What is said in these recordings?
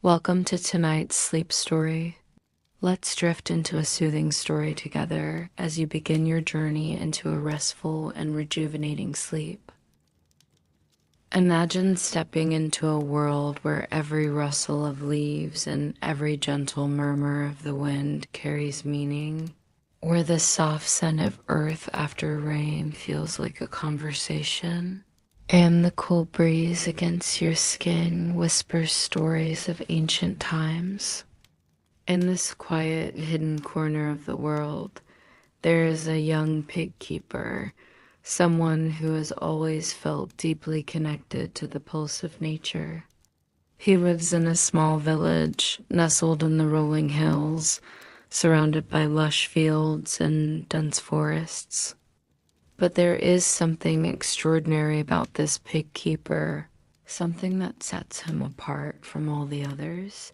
Welcome to tonight's sleep story. Let's drift into a soothing story together as you begin your journey into a restful and rejuvenating sleep. Imagine stepping into a world where every rustle of leaves and every gentle murmur of the wind carries meaning, where the soft scent of earth after rain feels like a conversation. And the cool breeze against your skin whispers stories of ancient times. In this quiet, hidden corner of the world, there is a young pig keeper, someone who has always felt deeply connected to the pulse of nature. He lives in a small village, nestled in the rolling hills, surrounded by lush fields and dense forests. But there is something extraordinary about this pig keeper, something that sets him apart from all the others.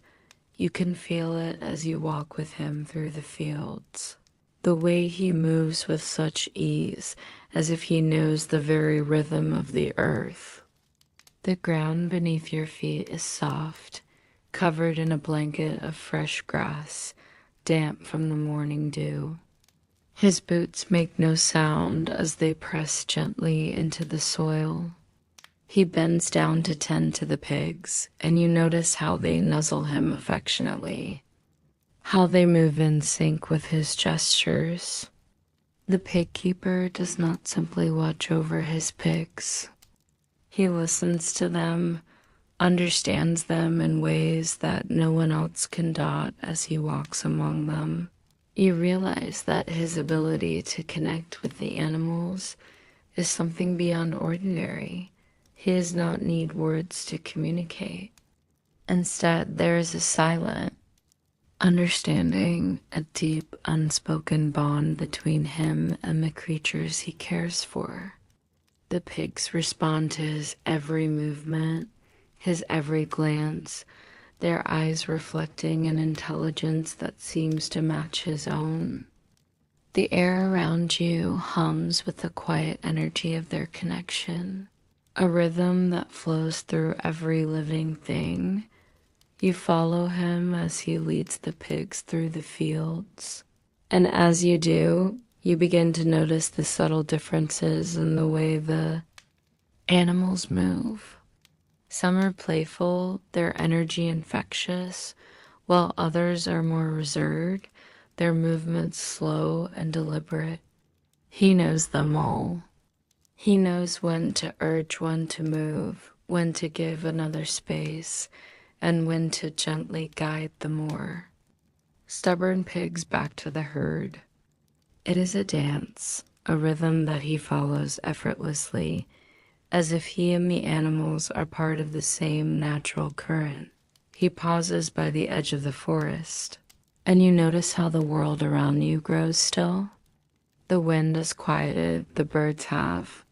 You can feel it as you walk with him through the fields. The way he moves with such ease, as if he knows the very rhythm of the earth. The ground beneath your feet is soft, covered in a blanket of fresh grass, damp from the morning dew. His boots make no sound as they press gently into the soil. He bends down to tend to the pigs, and you notice how they nuzzle him affectionately, how they move in sync with his gestures. The pig keeper does not simply watch over his pigs. He listens to them, understands them in ways that no one else can dot as he walks among them. You realize that his ability to connect with the animals is something beyond ordinary. He does not need words to communicate. Instead, there is a silent understanding, a deep, unspoken bond between him and the creatures he cares for. The pigs respond to his every movement, his every glance, their eyes reflecting an intelligence that seems to match his own. The air around you hums with the quiet energy of their connection, a rhythm that flows through every living thing. You follow him as he leads the pigs through the fields, and as you do, you begin to notice the subtle differences in the way the animals move. Some are playful, their energy infectious, while others are more reserved, their movements slow and deliberate. He knows them all. He knows when to urge one to move, when to give another space, and when to gently guide the more stubborn pigs back to the herd. It is a dance, a rhythm that he follows effortlessly, as if he and the animals are part of the same natural current. He pauses by the edge of the forest, and you notice how the world around you grows still. The wind has quieted, the birds have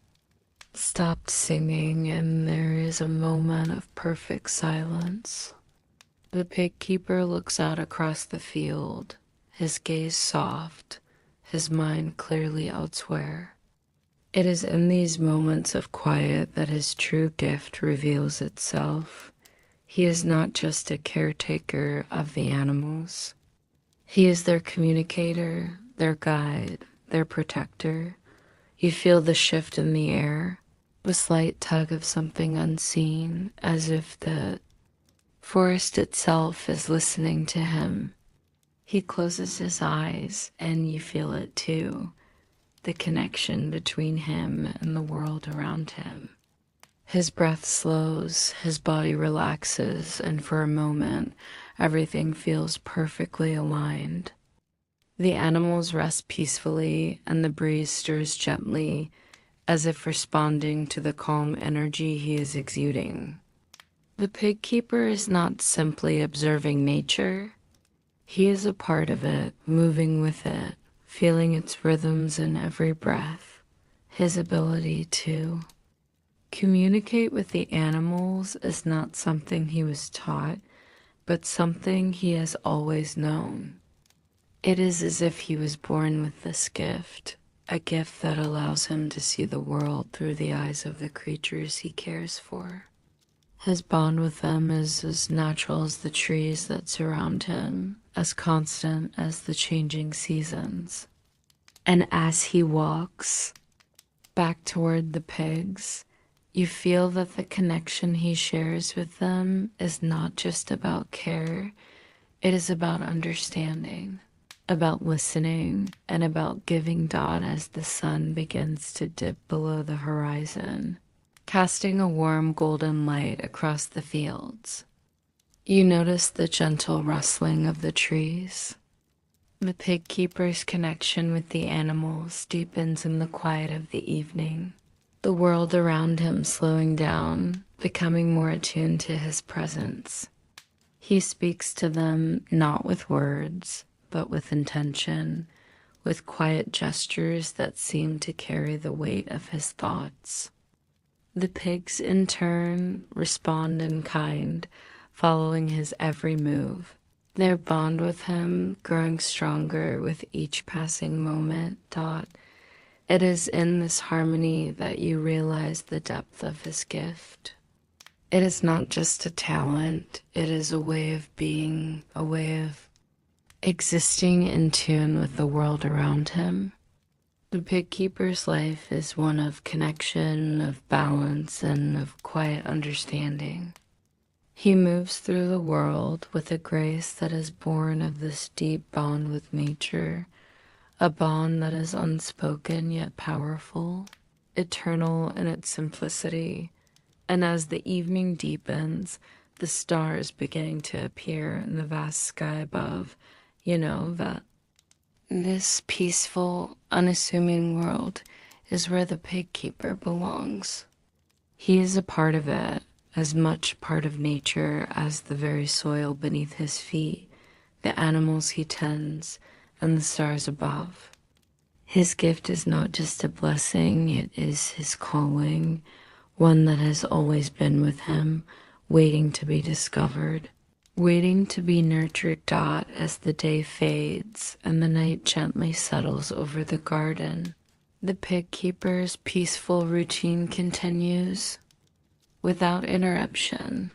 stopped singing, and there is a moment of perfect silence. The pig keeper looks out across the field, his gaze soft, his mind clearly elsewhere. It is in these moments of quiet that his true gift reveals itself. He is not just a caretaker of the animals. He is their communicator, their guide, their protector. You feel the shift in the air, the slight tug of something unseen, as if the forest itself is listening to him. He closes his eyes, and you feel it too. The connection between him and the world around him. His breath slows, his body relaxes, and for a moment, everything feels perfectly aligned. The animals rest peacefully, and the breeze stirs gently, as if responding to the calm energy he is exuding. The pig keeper is not simply observing nature. He is a part of it, moving with it, feeling its rhythms in every breath. His ability to communicate with the animals is not something he was taught, but something he has always known. It is as if he was born with this gift, a gift that allows him to see the world through the eyes of the creatures he cares for. His bond with them is as natural as the trees that surround him, as constant as the changing seasons. And as he walks back toward the pigs, you feel that the connection he shares with them is not just about care, it is about understanding, about listening, and about giving dawn as the sun begins to dip below the horizon, casting a warm golden light across the fields. You notice the gentle rustling of the trees. The pig keeper's connection with the animals deepens in the quiet of the evening, the world around him slowing down, becoming more attuned to his presence. He speaks to them not with words, but with intention, with quiet gestures that seem to carry the weight of his thoughts. The pigs, in turn, respond in kind, following his every move, their bond with him growing stronger with each passing moment. It is in this harmony that you realize the depth of his gift. It is not just a talent, it is a way of being, a way of existing in tune with the world around him. The pig keeper's life is one of connection, of balance, and of quiet understanding. He moves through the world with a grace that is born of this deep bond with nature, a bond that is unspoken yet powerful, eternal in its simplicity. And as the evening deepens, the stars beginning to appear in the vast sky above, you know that this peaceful, unassuming world is where the pig keeper belongs. He is a part of it, as much part of nature as the very soil beneath his feet, the animals he tends, and the stars above. His gift is not just a blessing, it is his calling, one that has always been with him, waiting to be discovered, waiting to be nurtured. As the day fades and the night gently settles over the garden, the pig keeper's peaceful routine continues without interruption.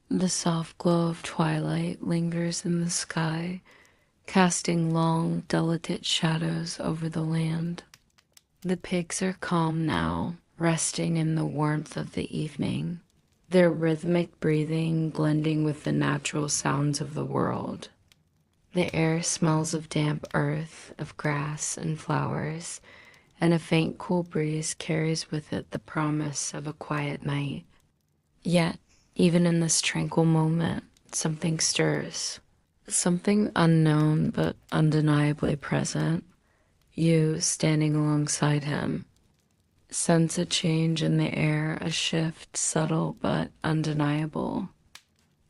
The soft glow of twilight lingers in the sky, casting long, delicate shadows over the land. The pigs are calm now, resting in the warmth of the evening, their rhythmic breathing blending with the natural sounds of the world. The air smells of damp earth, of grass and flowers, and a faint cool breeze carries with it the promise of a quiet night. Yet, even in this tranquil moment, something stirs, something unknown but undeniably present. You, standing alongside him, sense a change in the air, a shift subtle but undeniable.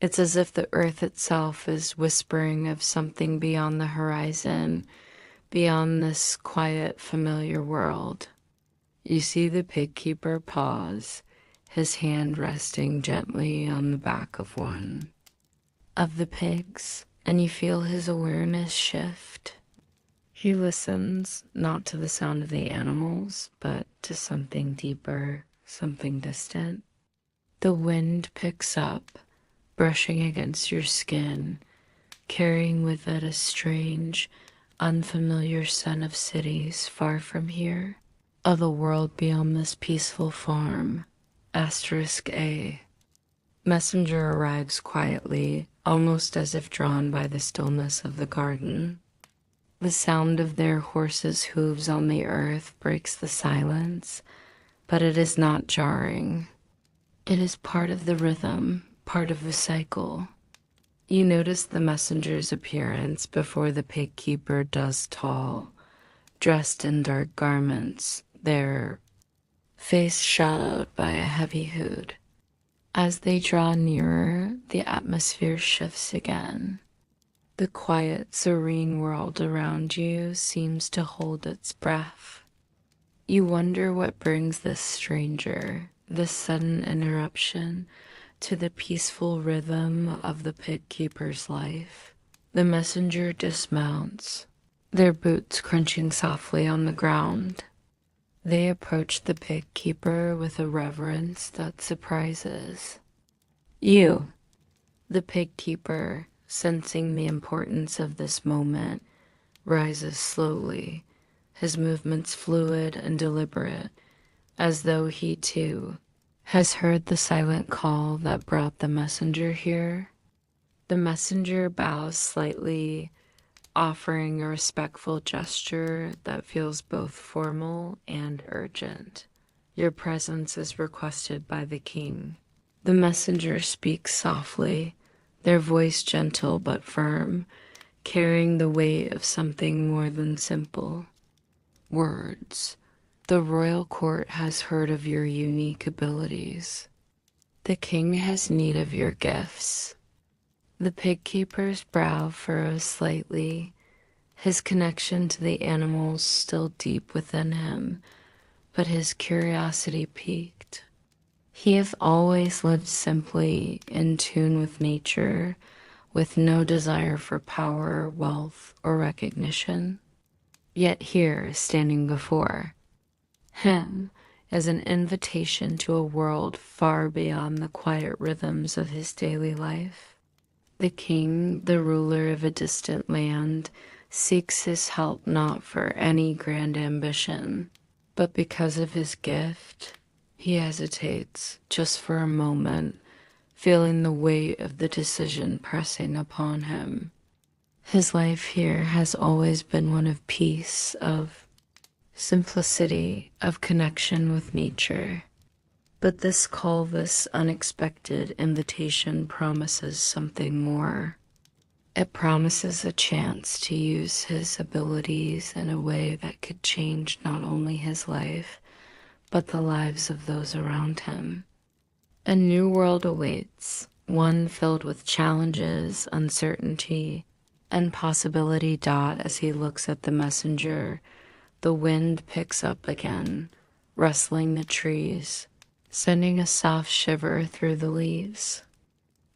It's as if the earth itself is whispering of something beyond the horizon, beyond this quiet, familiar world. You see the pig keeper pause, his hand resting gently on the back of one of the pigs, and you feel his awareness shift. He listens, not to the sound of the animals, but to something deeper, something distant. The wind picks up, brushing against your skin, carrying with it a strange, unfamiliar scent of cities far from here, of the world beyond this peaceful farm. *A. Messenger arrives quietly, almost as if drawn by the stillness of the garden. The sound of their horses' hooves on the earth breaks the silence, but it is not jarring. It is part of the rhythm, part of the cycle. You notice the messenger's appearance before the pig keeper does tall, dressed in dark garments, their face shadowed by a heavy hood. As they draw nearer, the atmosphere shifts again. The quiet, serene world around you seems to hold its breath. You wonder what brings this stranger, this sudden interruption, to the peaceful rhythm of the pig keeper's life. The messenger dismounts, their boots crunching softly on the ground. They approach the pig keeper with a reverence that surprises. You, the pig keeper, sensing the importance of this moment, rises slowly, his movements fluid and deliberate, as though he too has heard the silent call that brought the messenger here. The messenger bows slightly, offering a respectful gesture that feels both formal and urgent. Your presence is requested by the king. The messenger speaks softly, their voice gentle but firm, carrying the weight of something more than simple words. The royal court has heard of your unique abilities. The king has need of your gifts. The pig keeper's brow furrows slightly, his connection to the animals still deep within him, but his curiosity piqued. He has always lived simply, in tune with nature, with no desire for power, wealth, or recognition. Yet here, standing before him, is an invitation to a world far beyond the quiet rhythms of his daily life. The king, the ruler of a distant land, seeks his help not for any grand ambition, but because of his gift. He hesitates just for a moment, feeling the weight of the decision pressing upon him. His life here has always been one of peace, of simplicity, of connection with nature. But this call, this unexpected invitation, promises something more. It promises a chance to use his abilities in a way that could change not only his life, but the lives of those around him. A new world awaits, one filled with challenges, uncertainty, and possibility. As he looks at the messenger, the wind picks up again, rustling the trees, sending a soft shiver through the leaves.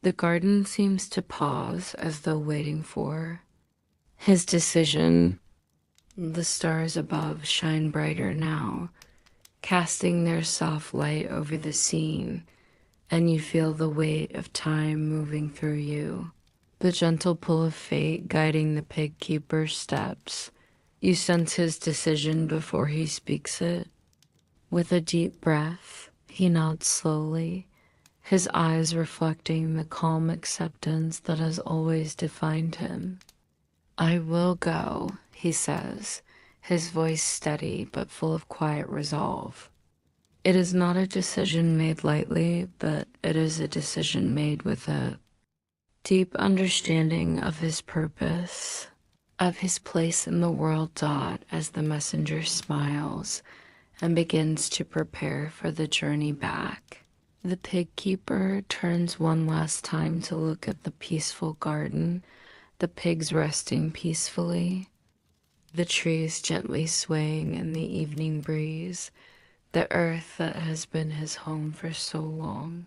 The garden seems to pause as though waiting for his decision. The stars above shine brighter now, casting their soft light over the scene, and you feel the weight of time moving through you. The gentle pull of fate guiding the pig keeper's steps. You sense his decision before he speaks it. With a deep breath, he nods slowly, his eyes reflecting the calm acceptance that has always defined him. I will go, he says, his voice steady but full of quiet resolve. It is not a decision made lightly, but it is a decision made with a deep understanding of his purpose, of his place in the world. As the messenger smiles and begins to prepare for the journey back, the pig keeper turns one last time to look at the peaceful garden, the pigs resting peacefully, the trees gently swaying in the evening breeze, the earth that has been his home for so long.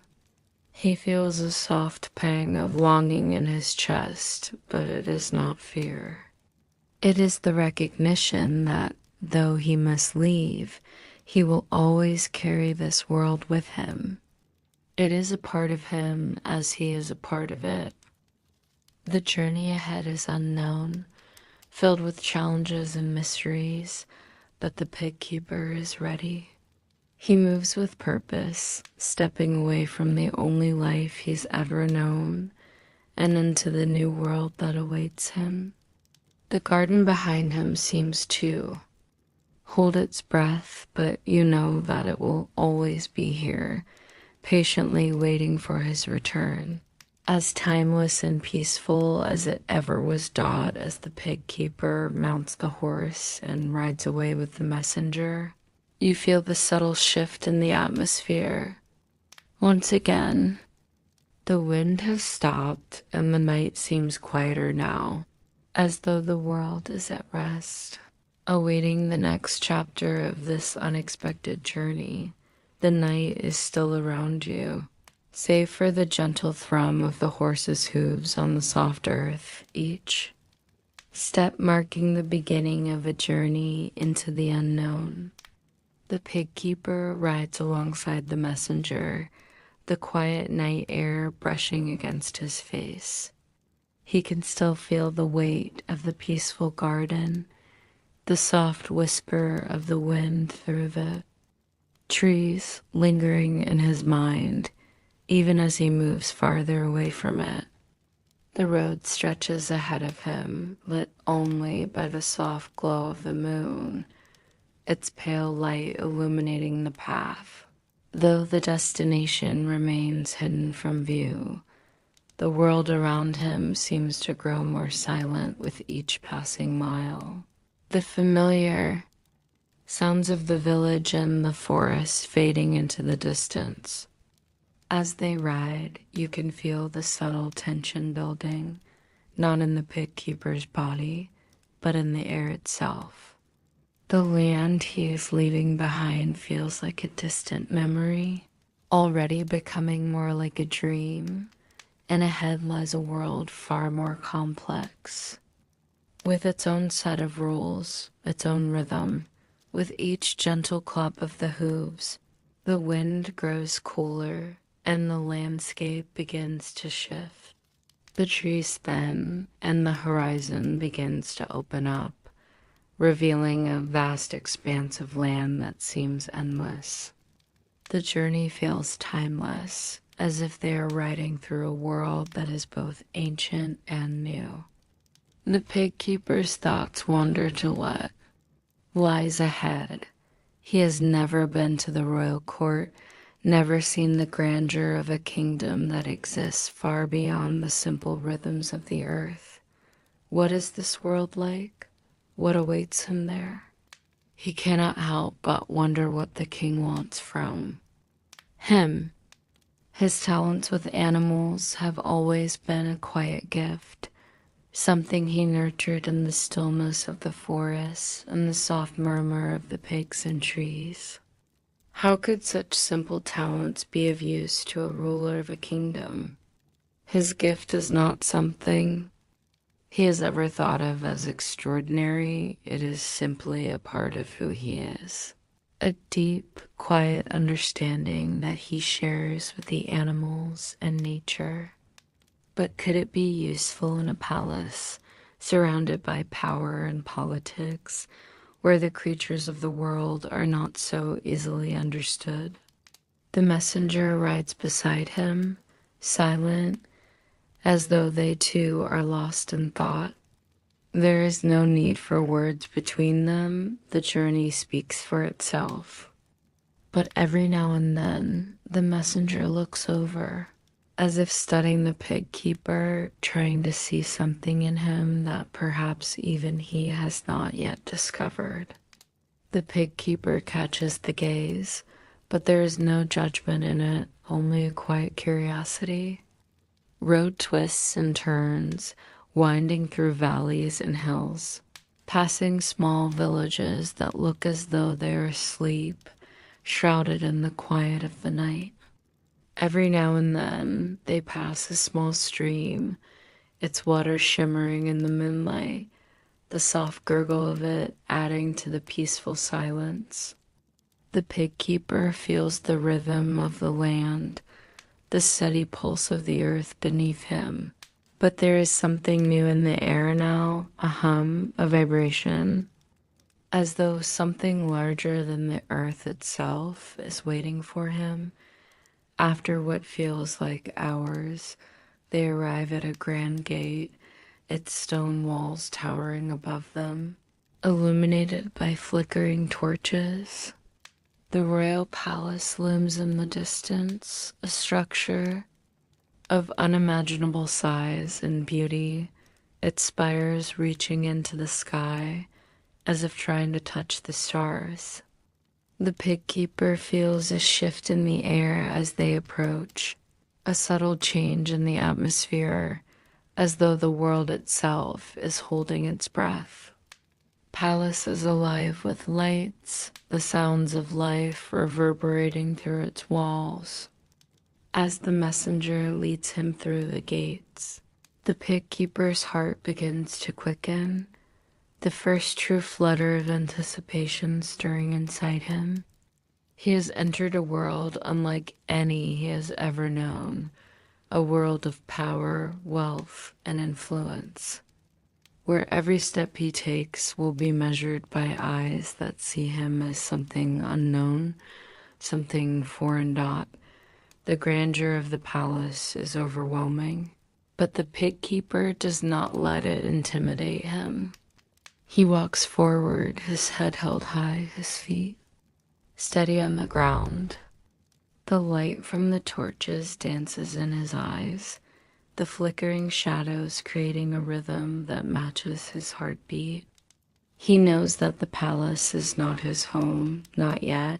He feels a soft pang of longing in his chest, but it is not fear. It is the recognition that, though he must leave, he will always carry this world with him. It is a part of him as he is a part of it. The journey ahead is unknown, filled with challenges and mysteries, but the pig keeper is ready. He moves with purpose, stepping away from the only life he's ever known and into the new world that awaits him. The garden behind him seems to hold its breath, but you know that it will always be here, patiently waiting for his return. As timeless and peaceful as it ever was. As the pig keeper mounts the horse and rides away with the messenger, you feel the subtle shift in the atmosphere. Once again, the wind has stopped and the night seems quieter now, as though the world is at rest, awaiting the next chapter of this unexpected journey. The night is still around you, save for the gentle thrum of the horse's hooves on the soft earth, each step marking the beginning of a journey into the unknown. The pig keeper rides alongside the messenger, the quiet night air brushing against his face. He can still feel the weight of the peaceful garden, the soft whisper of the wind through the trees lingering in his mind, even as he moves farther away from it. The road stretches ahead of him, lit only by the soft glow of the moon, its pale light illuminating the path. Though the destination remains hidden from view, the world around him seems to grow more silent with each passing mile. The familiar sounds of the village and the forest fading into the distance. As they ride, you can feel the subtle tension building, not in the pig keeper's body, but in the air itself. The land he is leaving behind feels like a distant memory, already becoming more like a dream, and ahead lies a world far more complex, with its own set of rules, its own rhythm. With each gentle clap of the hooves, the wind grows cooler and the landscape begins to shift. The trees thin and the horizon begins to open up, revealing a vast expanse of land that seems endless. The journey feels timeless, as if they are riding through a world that is both ancient and new. The pig keeper's thoughts wander to what lies ahead. He has never been to the royal court, never seen the grandeur of a kingdom that exists far beyond the simple rhythms of the earth. What is this world like? What awaits him there? He cannot help but wonder what the king wants from him. His talents with animals have always been a quiet gift, something he nurtured in the stillness of the forest and the soft murmur of the pigs and trees. How could such simple talents be of use to a ruler of a kingdom? His gift is not something he has ever thought of as extraordinary. It is simply a part of who he is. A deep, quiet understanding that he shares with the animals and nature. But could it be useful in a palace, surrounded by power and politics, where the creatures of the world are not so easily understood? The messenger rides beside him, silent, as though they too are lost in thought. There is no need for words between them. The journey speaks for itself. But every now and then, the messenger looks over, as if studying the pig keeper, trying to see something in him that perhaps even he has not yet discovered. The pig keeper catches the gaze, but there is no judgment in it, only a quiet curiosity. Road twists and turns, winding through valleys and hills, passing small villages that look as though they are asleep, shrouded in the quiet of the night. Every now and then, they pass a small stream, its water shimmering in the moonlight, the soft gurgle of it adding to the peaceful silence. The pig keeper feels the rhythm of the land, the steady pulse of the earth beneath him. But there is something new in the air now, a hum, a vibration, as though something larger than the earth itself is waiting for him. After what feels like hours, they arrive at a grand gate, its stone walls towering above them, illuminated by flickering torches. The royal palace looms in the distance, a structure of unimaginable size and beauty, its spires reaching into the sky as if trying to touch the stars. The pig keeper feels a shift in the air as they approach, a subtle change in the atmosphere, as though the world itself is holding its breath. Palace is alive with lights, the sounds of life reverberating through its walls. As the messenger leads him through the gates, the pig keeper's heart begins to quicken, the first true flutter of anticipation stirring inside him. He has entered a world unlike any he has ever known, a world of power, wealth, and influence, where every step he takes will be measured by eyes that see him as something unknown, something foreign. The grandeur of the palace is overwhelming, but the pig keeper does not let it intimidate him. He walks forward, his head held high, his feet steady on the ground. The light from the torches dances in his eyes, the flickering shadows creating a rhythm that matches his heartbeat. He knows that the palace is not his home, not yet,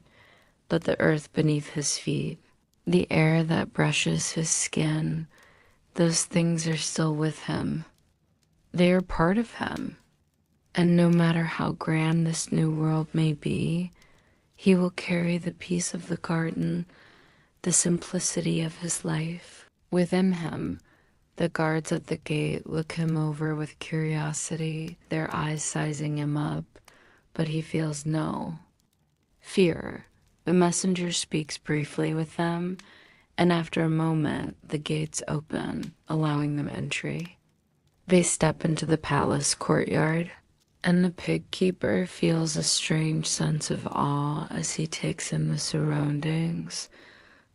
but the earth beneath his feet, the air that brushes his skin, those things are still with him. They are part of him. And no matter how grand this new world may be, he will carry the peace of the garden, the simplicity of his life, within him. The guards at the gate look him over with curiosity, their eyes sizing him up, but he feels no fear. The messenger speaks briefly with them, and after a moment, the gates open, allowing them entry. They step into the palace courtyard, and the pig keeper feels a strange sense of awe as he takes in the surroundings,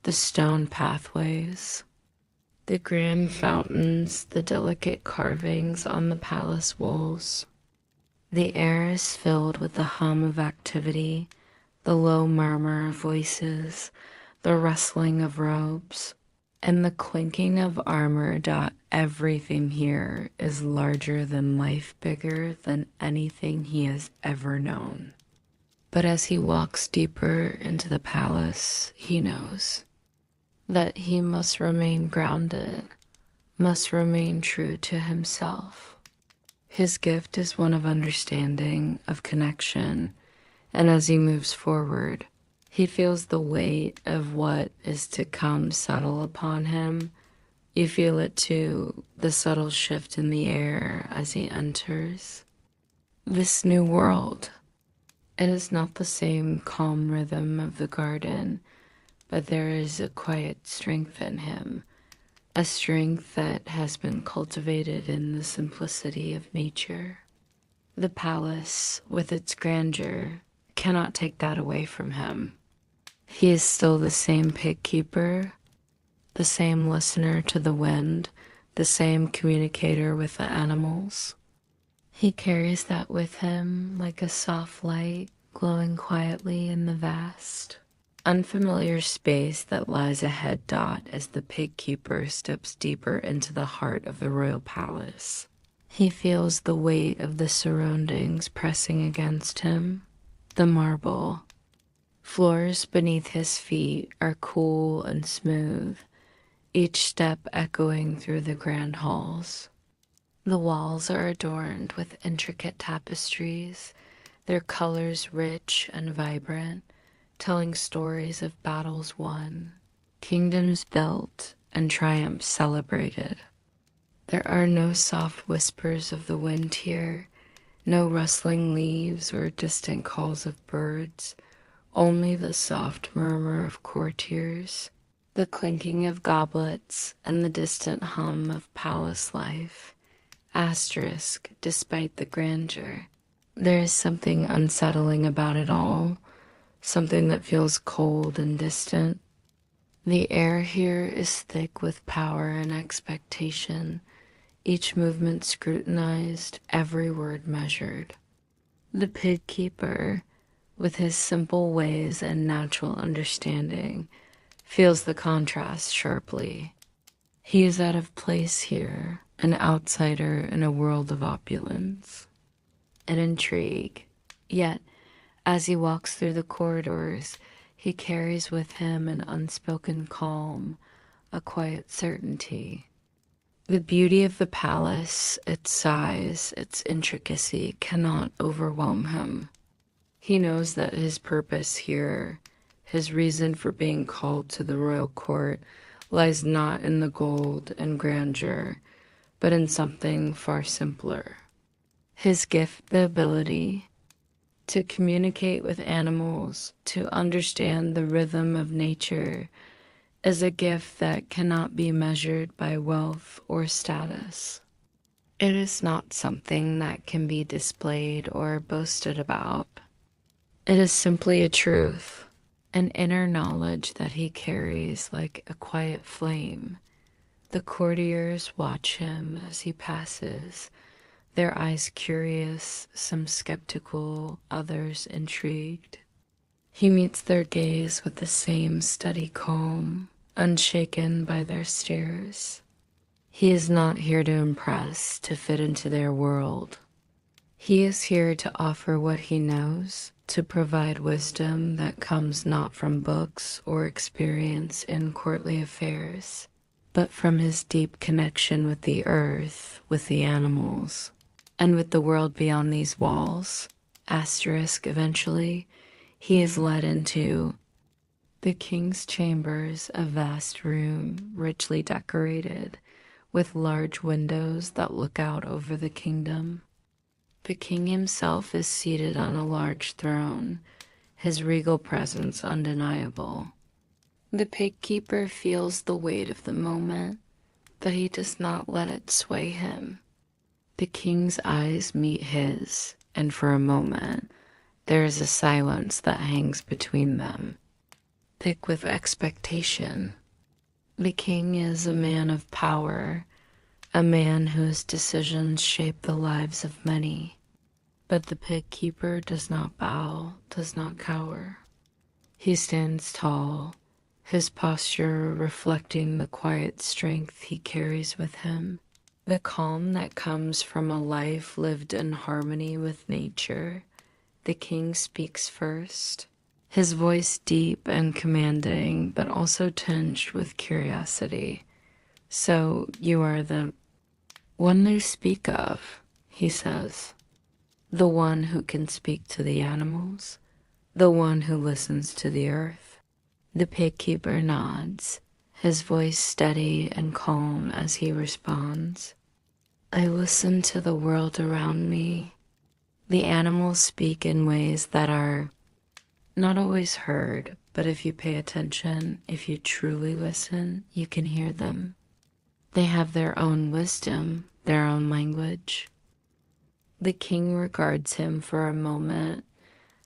the stone pathways, the grand fountains, the delicate carvings on the palace walls. The air is filled with the hum of activity, the low murmur of voices, the rustling of robes, and the clinking of armor. Everything here is larger than life, bigger than anything he has ever known. But as he walks deeper into the palace, he knows that he must remain grounded, must remain true to himself. His gift is one of understanding, of connection, and as he moves forward, he feels the weight of what is to come settle upon him. You feel it too, the subtle shift in the air as he enters this new world. It is not the same calm rhythm of the garden, but there is a quiet strength in him, a strength that has been cultivated in the simplicity of nature. The palace, with its grandeur, cannot take that away from him. He is still the same pig keeper, the same listener to the wind, the same communicator with the animals. He carries that with him like a soft light glowing quietly in the vast, unfamiliar space that lies ahead. As the pig keeper steps deeper into the heart of the royal palace, he feels the weight of the surroundings pressing against him. The marble floors beneath his feet are cool and smooth, each step echoing through the grand halls. The walls are adorned with intricate tapestries, their colors rich and vibrant, telling stories of battles won, kingdoms built, and triumphs celebrated. There are no soft whispers of the wind here, no rustling leaves or distant calls of birds, only the soft murmur of courtiers, the clinking of goblets, and the distant hum of palace life. Despite the grandeur, there is something unsettling about it all, something that feels cold and distant. The air here is thick with power and expectation, each movement scrutinized, every word measured. The pig keeper, with his simple ways and natural understanding, feels the contrast sharply. He is out of place here, an outsider in a world of opulence and intrigue. Yet, as he walks through the corridors, he carries with him an unspoken calm, a quiet certainty. The beauty of the palace, its size, its intricacy, cannot overwhelm him. He knows that his purpose here, his reason for being called to the royal court, lies not in the gold and grandeur, but in something far simpler. His gift, the ability To communicate with animals, to understand the rhythm of nature, is a gift that cannot be measured by wealth or status. It is not something that can be displayed or boasted about. It is simply a truth, an inner knowledge that he carries like a quiet flame. The courtiers watch him as he passes, their eyes curious, some skeptical, others intrigued. He meets their gaze with the same steady calm, unshaken by their stares. He is not here to impress, to fit into their world. He is here to offer what he knows, to provide wisdom that comes not from books or experience in courtly affairs, but from his deep connection with the earth, with the animals, and with the world beyond these walls. Asterisk, eventually, he is led into the king's chambers, a vast room, richly decorated, with large windows that look out over the kingdom. The king himself is seated on a large throne, his regal presence undeniable. The pig keeper feels the weight of the moment, but he does not let it sway him. The king's eyes meet his, and for a moment, there is a silence that hangs between them, thick with expectation. The king is a man of power, a man whose decisions shape the lives of many. But the pig keeper does not bow, does not cower. He stands tall, his posture reflecting the quiet strength he carries with him, the calm that comes from a life lived in harmony with nature. The king speaks first, his voice deep and commanding, but also tinged with curiosity. "So you are the one they speak of," he says. "The one who can speak to the animals, the one who listens to the earth." The pig keeper nods, his voice steady and calm as he responds, "I listen to the world around me. The animals speak in ways that are not always heard, but if you pay attention, if you truly listen, you can hear them. They have their own wisdom, their own language." The king regards him for a moment,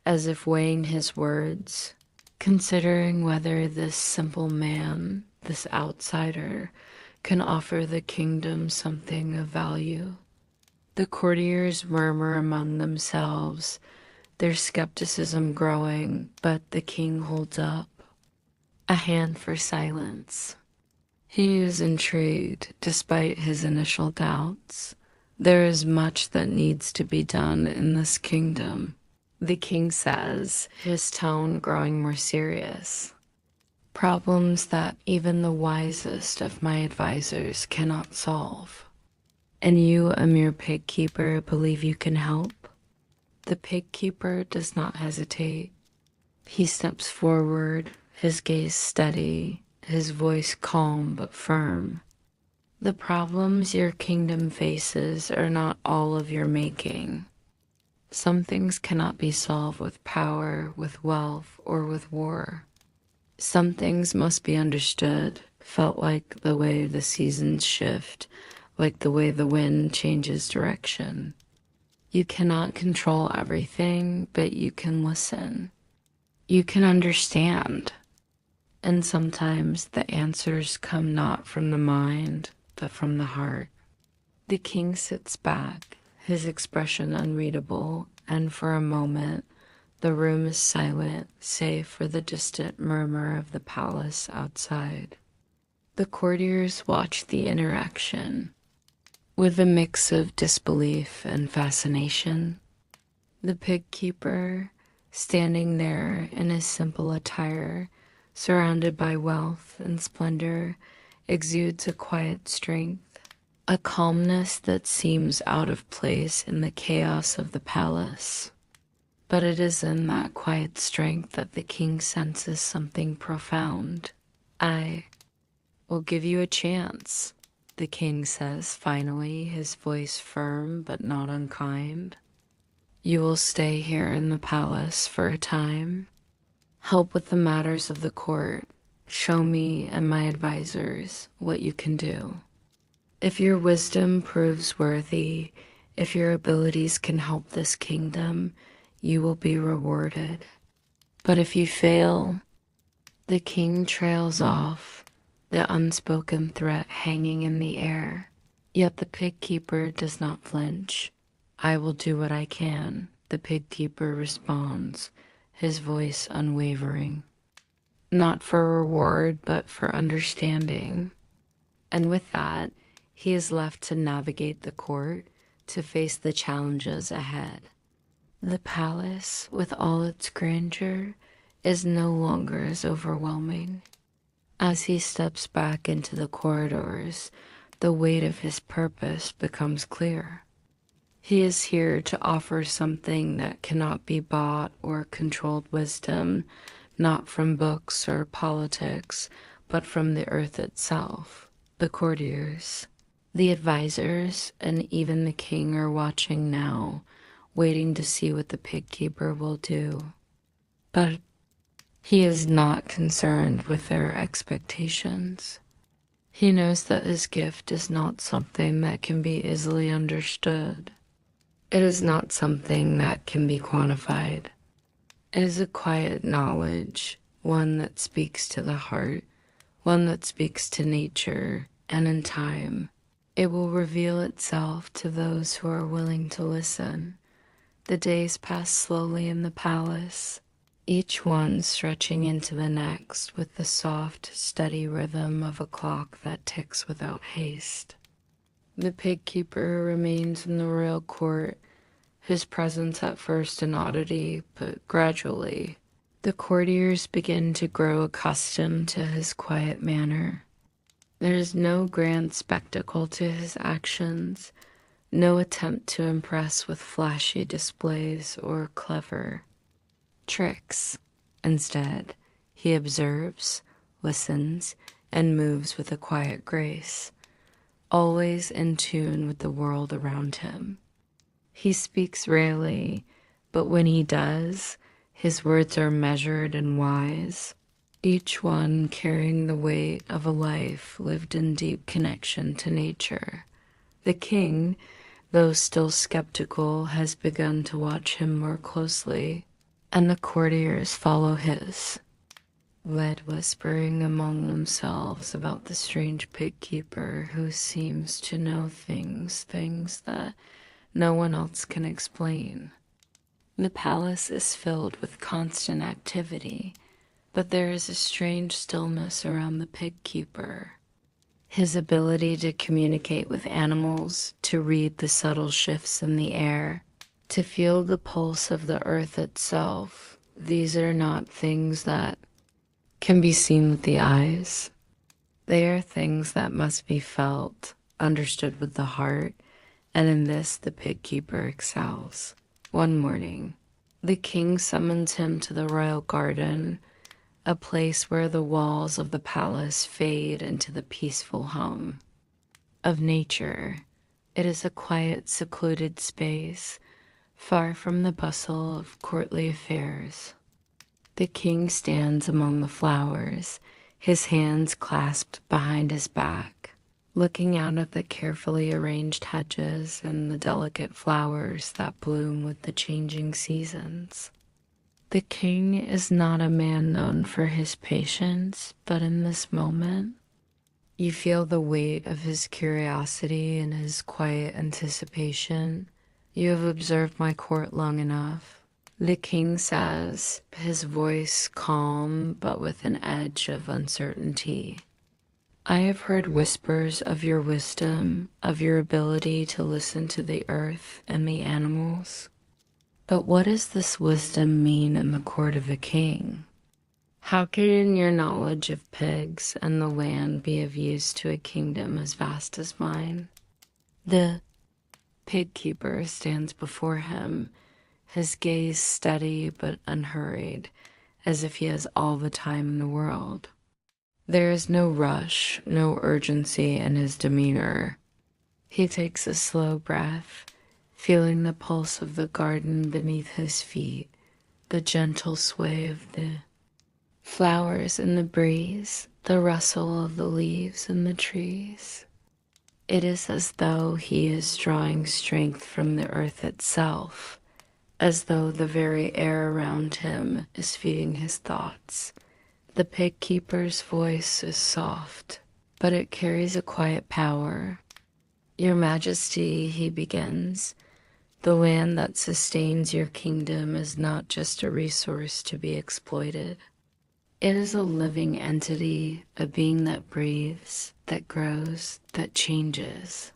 as if weighing his words, considering whether this simple man, this outsider, can offer the kingdom something of value. The courtiers murmur among themselves, their skepticism growing, but the king holds up a hand for silence. He is intrigued despite his initial doubts. There is much that needs to be done in this kingdom, the king says, his tone growing more serious. Problems that even the wisest of my advisors cannot solve. And you, a mere pig keeper, believe you can help? The pig keeper does not hesitate. He steps forward, his gaze steady, his voice calm but firm. "The problems your kingdom faces are not all of your making. Some things cannot be solved with power, with wealth, or with war. Some things must be understood, felt like the way the seasons shift, like the way the wind changes direction. You cannot control everything, but you can listen. You can understand. And sometimes the answers come not from the mind, but from the heart." The king sits back, his expression unreadable, and for a moment the room is silent, save for the distant murmur of the palace outside. The courtiers watch the interaction with a mix of disbelief and fascination. The pig keeper, standing there in his simple attire, surrounded by wealth and splendor, exudes a quiet strength, a calmness that seems out of place in the chaos of the palace. But it is in that quiet strength that the king senses something profound. "I will give you a chance," the king says finally, his voice firm but not unkind. You will stay here in the palace for a time, help with the matters of the court, show me and my advisors what you can do. If your wisdom proves worthy, if your abilities can help this kingdom, you will be rewarded. But if you fail, the king trails off, the unspoken threat hanging in the air. Yet the pig keeper does not flinch. I will do what I can, the pig keeper responds, his voice unwavering. Not for reward, but for understanding. And with that, he is left to navigate the court, to face the challenges ahead. The palace, with all its grandeur, is no longer as overwhelming. As he steps back into the corridors, the weight of his purpose becomes clear. He is here to offer something that cannot be bought or controlled, wisdom, not from books or politics, but from the earth itself. The courtiers, the advisors, and even the king are watching now, waiting to see what the pig keeper will do. But he is not concerned with their expectations. He knows that his gift is not something that can be easily understood. It is not something that can be quantified. It is a quiet knowledge, one that speaks to the heart, one that speaks to nature, and in time, it will reveal itself to those who are willing to listen. The days pass slowly in the palace, each one stretching into the next with the soft, steady rhythm of a clock that ticks without haste. The pig keeper remains in the royal court, his presence at first an oddity, but gradually, the courtiers begin to grow accustomed to his quiet manner. There is no grand spectacle to his actions, no attempt to impress with flashy displays or clever tricks. Instead, he observes, listens, and moves with a quiet grace, always in tune with the world around him. He speaks rarely, but when he does, his words are measured and wise, each one carrying the weight of a life lived in deep connection to nature. The king, though still skeptical, has begun to watch him more closely, and the courtiers follow his, led whispering among themselves about the strange pig keeper who seems to know things that no one else can explain. The palace is filled with constant activity, but there is a strange stillness around the pig keeper. His ability to communicate with animals, to read the subtle shifts in the air, to feel the pulse of the earth itself, these are not things that can be seen with the eyes. They are things that must be felt, understood with the heart, and in this the pig keeper excels. One morning, the king summons him to the royal garden, a place where the walls of the palace fade into the peaceful hum of nature. It is a quiet, secluded space, far from the bustle of courtly affairs. The king stands among the flowers, his hands clasped behind his back, looking out at the carefully arranged hedges and the delicate flowers that bloom with the changing seasons. The king is not a man known for his patience, but in this moment, you feel the weight of his curiosity and his quiet anticipation. You have observed my court long enough, the king says, his voice calm but with an edge of uncertainty. I have heard whispers of your wisdom, of your ability to listen to the earth and the animals. But what does this wisdom mean in the court of a king? How can your knowledge of pigs and the land be of use to a kingdom as vast as mine? The pig keeper stands before him, his gaze steady but unhurried, as if he has all the time in the world. There is no rush, no urgency in his demeanor. He takes a slow breath, feeling the pulse of the garden beneath his feet, the gentle sway of the flowers in the breeze, the rustle of the leaves in the trees. It is as though he is drawing strength from the earth itself, as though the very air around him is feeding his thoughts. The pig keeper's voice is soft, but it carries a quiet power. Your Majesty, he begins, the land that sustains your kingdom is not just a resource to be exploited. It is a living entity, a being that breathes, that grows, that changes.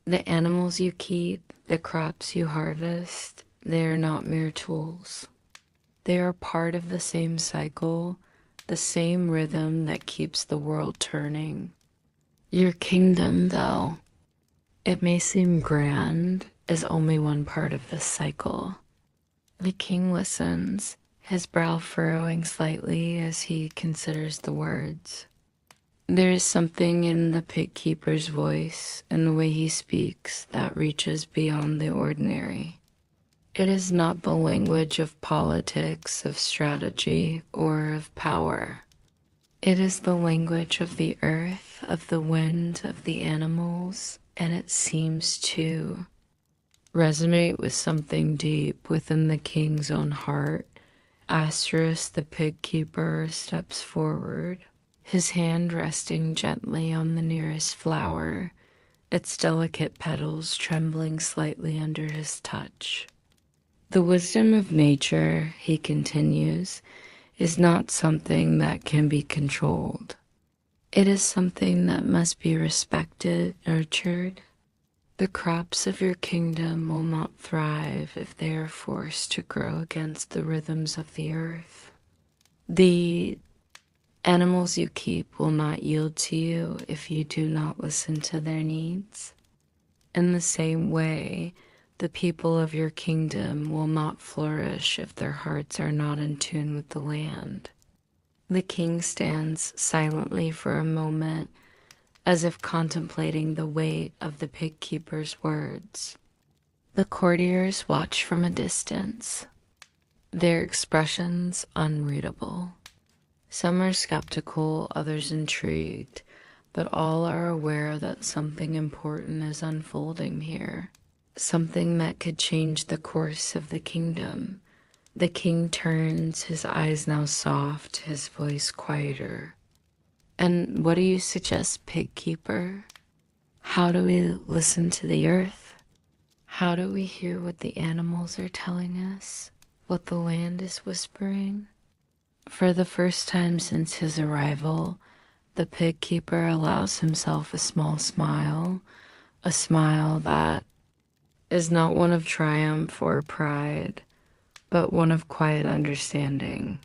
The animals you keep, the crops you harvest, they are not mere tools. They are part of the same cycle, the same rhythm that keeps the world turning. Your kingdom, though, it may seem grand, is only one part of this cycle. The king listens, his brow furrowing slightly as he considers the words. There is something in the pig keeper's voice and the way he speaks that reaches beyond the ordinary. It is not the language of politics, of strategy, or of power. It is the language of the earth, of the wind, of the animals, and it seems to resonate with something deep within the king's own heart. Asterisk, the pig keeper, steps forward, his hand resting gently on the nearest flower, its delicate petals trembling slightly under his touch. The wisdom of nature, he continues, is not something that can be controlled. It is something that must be respected, nurtured. The crops of your kingdom will not thrive if they are forced to grow against the rhythms of the earth. The animals you keep will not yield to you if you do not listen to their needs. In the same way, the people of your kingdom will not flourish if their hearts are not in tune with the land. The king stands silently for a moment, as if contemplating the weight of the pig keeper's words. The courtiers watch from a distance, their expressions unreadable. Some are skeptical, others intrigued, but all are aware that something important is unfolding here, something that could change the course of the kingdom. The king turns, his eyes now soft, his voice quieter. And what do you suggest, pig keeper? How do we listen to the earth? How do we hear what the animals are telling us? What the land is whispering? For the first time since his arrival, the pig keeper allows himself a small smile, a smile that is not one of triumph or pride, but one of quiet understanding.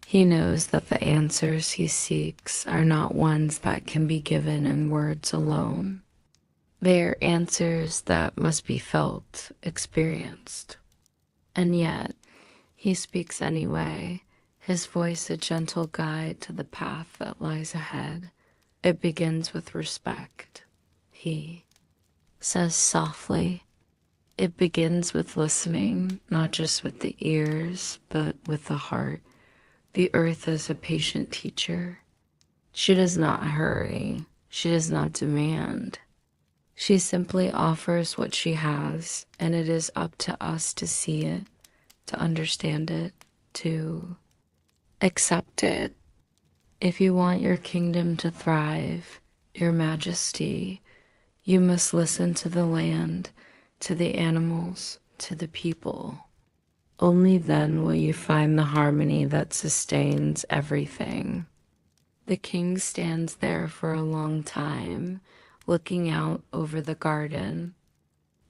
He knows that the answers he seeks are not ones that can be given in words alone. They are answers that must be felt, experienced. And yet, he speaks anyway, his voice a gentle guide to the path that lies ahead. It begins with respect. He says softly, it begins with listening, not just with the ears, but with the heart. The earth is a patient teacher. She does not hurry. She does not demand. She simply offers what she has, and it is up to us to see it, to understand it, to accept it. If you want your kingdom to thrive, your Majesty, you must listen to the land, to the animals, to the people. Only then will you find the harmony that sustains everything. The king stands there for a long time, looking out over the garden,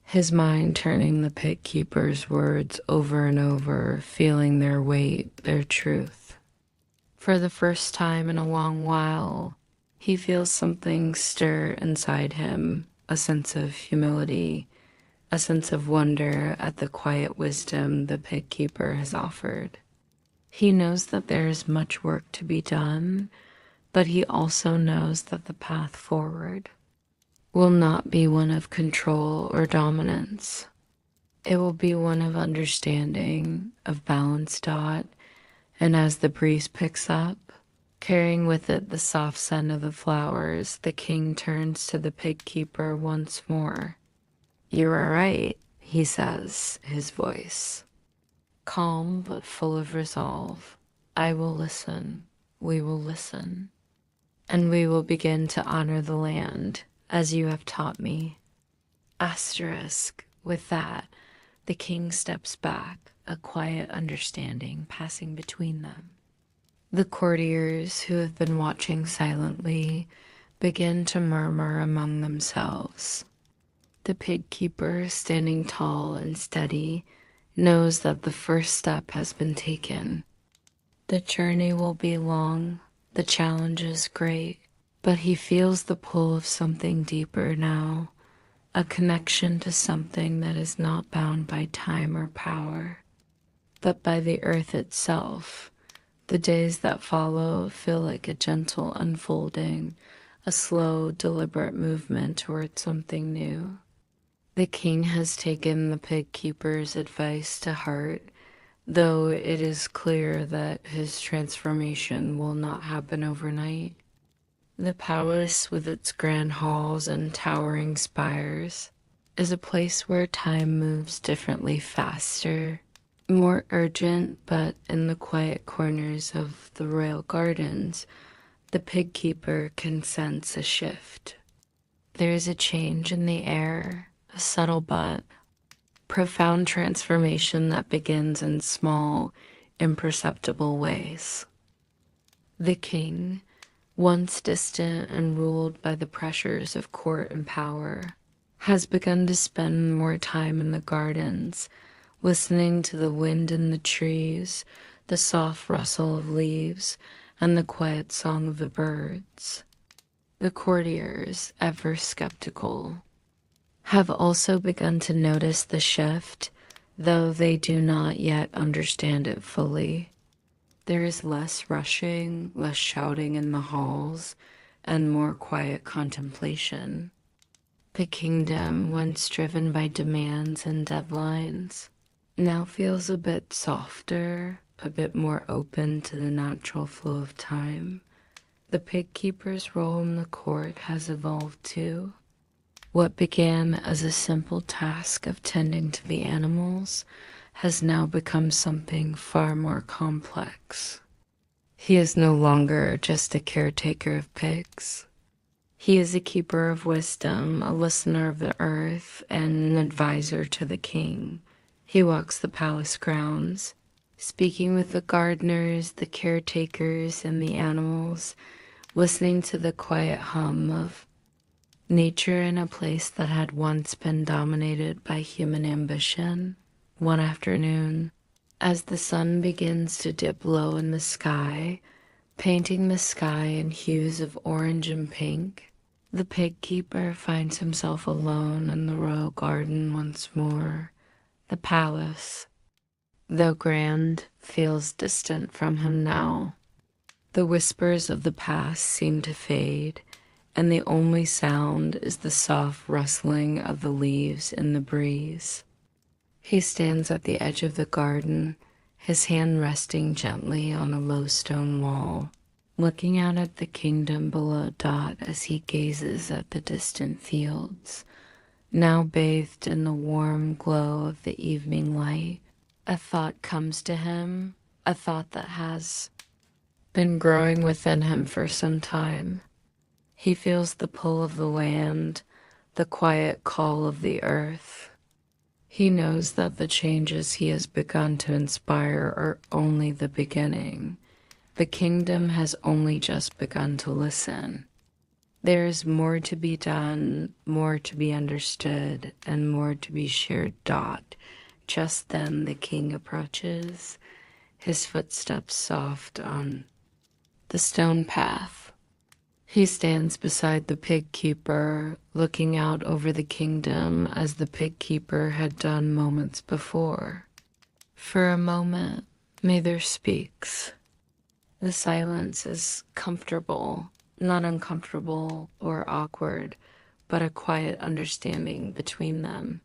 his mind turning the pig keeper's words over and over, feeling their weight, their truth. For the first time in a long while, he feels something stir inside him, a sense of humility, a sense of wonder at the quiet wisdom the pig keeper has offered. He knows that there is much work to be done, but he also knows that the path forward will not be one of control or dominance. It will be one of understanding, of balanced thought, and as the breeze picks up, carrying with it the soft scent of the flowers, the king turns to the pig keeper once more. "You are right," he says, his voice calm but full of resolve. "I will listen. We will listen. And we will begin to honor the land, as you have taught me." Asterisk. With that, the king steps back, a quiet understanding passing between them. The courtiers, who have been watching silently, begin to murmur among themselves. The pig keeper, standing tall and steady, knows that the first step has been taken. The journey will be long, the challenge is great, but he feels the pull of something deeper now, a connection to something that is not bound by time or power, but by the earth itself. The days that follow feel like a gentle unfolding, a slow, deliberate movement toward something new. The king has taken the pig keeper's advice to heart, though it is clear that his transformation will not happen overnight. The palace, with its grand halls and towering spires, is a place where time moves differently, faster, more urgent, but in the quiet corners of the royal gardens, the pig keeper can sense a shift. There is a change in the air, a subtle but profound transformation that begins in small, imperceptible ways. The king, once distant and ruled by the pressures of court and power, has begun to spend more time in the gardens, listening to the wind in the trees, the soft rustle of leaves, and the quiet song of the birds. The courtiers, ever skeptical, have also begun to notice the shift, though they do not yet understand it fully. There is less rushing, less shouting in the halls, and more quiet contemplation. The kingdom, once driven by demands and deadlines, now feels a bit softer, a bit more open to the natural flow of time. The pig keeper's role in the court has evolved too. What began as a simple task of tending to the animals has now become something far more complex. He is no longer just a caretaker of pigs. He is a keeper of wisdom, a listener of the earth, and an advisor to the king. He walks the palace grounds, speaking with the gardeners, the caretakers, and the animals, listening to the quiet hum of nature in a place that had once been dominated by human ambition. One afternoon, as the sun begins to dip low in the sky, painting the sky in hues of orange and pink, the pig keeper finds himself alone in the royal garden once more. The palace, though grand, feels distant from him now. The whispers of the past seem to fade, and the only sound is the soft rustling of the leaves in the breeze. He stands at the edge of the garden, his hand resting gently on a low stone wall, looking out at the kingdom below Dot as he gazes at the distant fields, now bathed in the warm glow of the evening light. A thought comes to him, a thought that has been growing within him for some time. He feels the pull of the land, the quiet call of the earth. He knows that the changes he has begun to inspire are only the beginning. The kingdom has only just begun to listen. There is more to be done, more to be understood, and more to be shared. Dot. Just then the king approaches, his footsteps soft on the stone path. He stands beside the pig keeper, looking out over the kingdom as the pig keeper had done moments before. For a moment, neither speaks. The silence is comfortable, not uncomfortable or awkward, but a quiet understanding between them.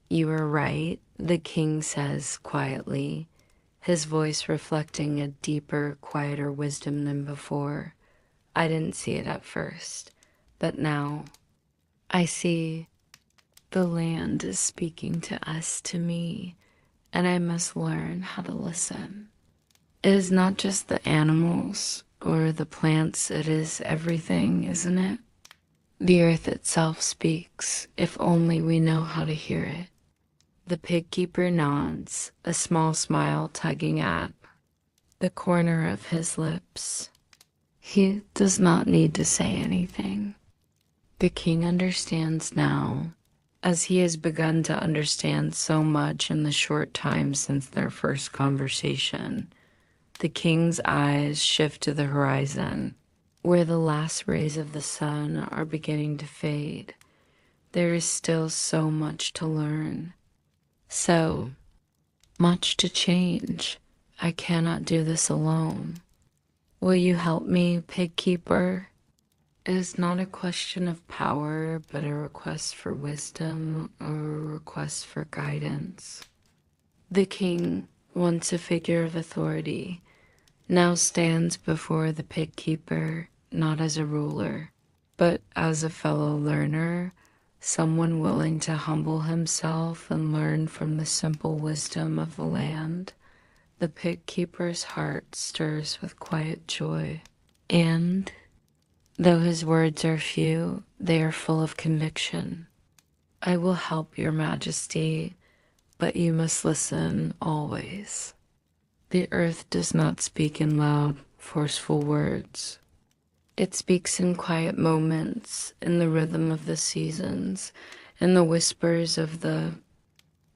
"You are right," the king says quietly, his voice reflecting a deeper, quieter wisdom than before. "I didn't see it at first, but now I see. The land is speaking to us, to me, and I must learn how to listen. It is not just the animals or the plants, it is everything, isn't it? The earth itself speaks, if only we know how to hear it." The pig keeper nods, a small smile tugging at the corner of his lips. He does not need to say anything. The king understands now, as he has begun to understand so much in the short time since their first conversation. The king's eyes shift to the horizon, where the last rays of the sun are beginning to fade. There is still so much to learn, so much to change. I cannot do this alone. Will you help me, pig keeper? It is not a question of power, but a request for wisdom or a request for guidance. The king, once a figure of authority, now stands before the pig keeper, not as a ruler, but as a fellow learner, someone willing to humble himself and learn from the simple wisdom of the land. The pig keeper's heart stirs with quiet joy, and though his words are few, they are full of conviction. "I will help your majesty, but you must listen always." The earth does not speak in loud, forceful words. It speaks in quiet moments, in the rhythm of the seasons, in the whispers of the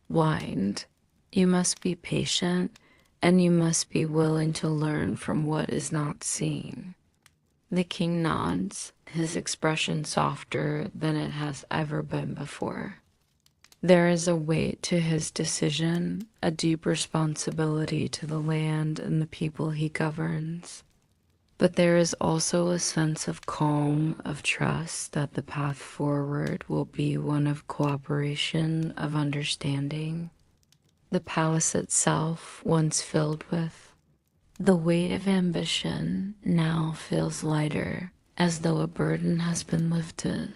wind. You must be patient, and you must be willing to learn from what is not seen. The king nods, his expression softer than it has ever been before. There is a weight to his decision, a deep responsibility to the land and the people he governs. But there is also a sense of calm, of trust that the path forward will be one of cooperation, of understanding. The palace itself, once filled with the weight of ambition, now feels lighter, as though a burden has been lifted,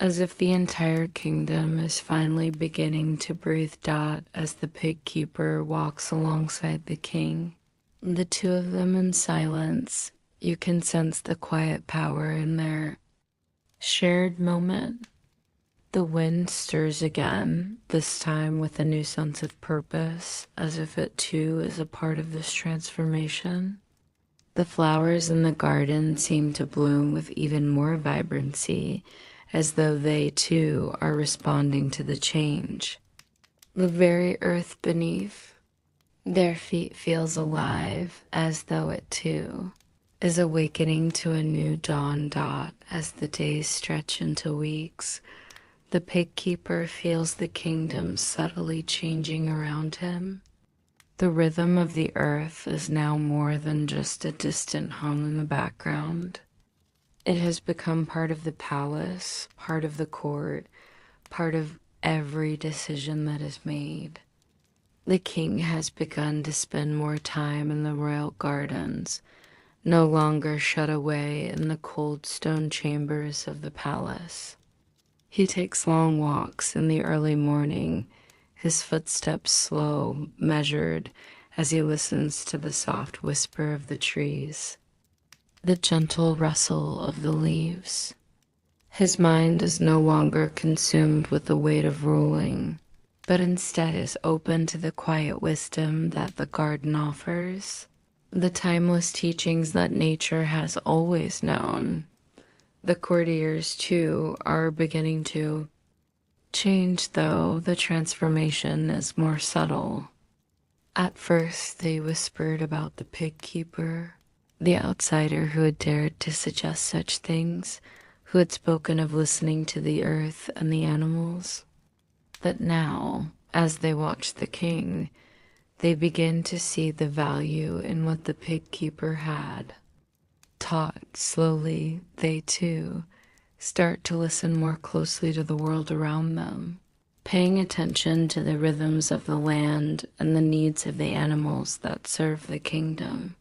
as if the entire kingdom is finally beginning to breathe. As the pig keeper walks alongside the king, the two of them in silence, you can sense the quiet power in their shared moment. The wind stirs again, this time with a new sense of purpose, as if it too is a part of this transformation. The flowers in the garden seem to bloom with even more vibrancy, as though they too are responding to the change. The very earth beneath their feet feels alive, as though it too is awakening to a new dawn. As the days stretch into weeks, the pig keeper feels the kingdom subtly changing around him. The rhythm of the earth is now more than just a distant hum in the background. It has become part of the palace, part of the court, part of every decision that is made. The king has begun to spend more time in the royal gardens, no longer shut away in the cold stone chambers of the palace. He takes long walks in the early morning, his footsteps slow, measured, as he listens to the soft whisper of the trees, the gentle rustle of the leaves. His mind is no longer consumed with the weight of ruling, but instead is open to the quiet wisdom that the garden offers, the timeless teachings that nature has always known. The courtiers, too, are beginning to change, though the transformation is more subtle. At first, they whispered about the pig keeper, the outsider who had dared to suggest such things, who had spoken of listening to the earth and the animals. But now, as they watch the king, they begin to see the value in what the pig keeper had taught. Slowly, they too start to listen more closely to the world around them. paying attention to the rhythms of the land and the needs of the animals that serve the kingdom.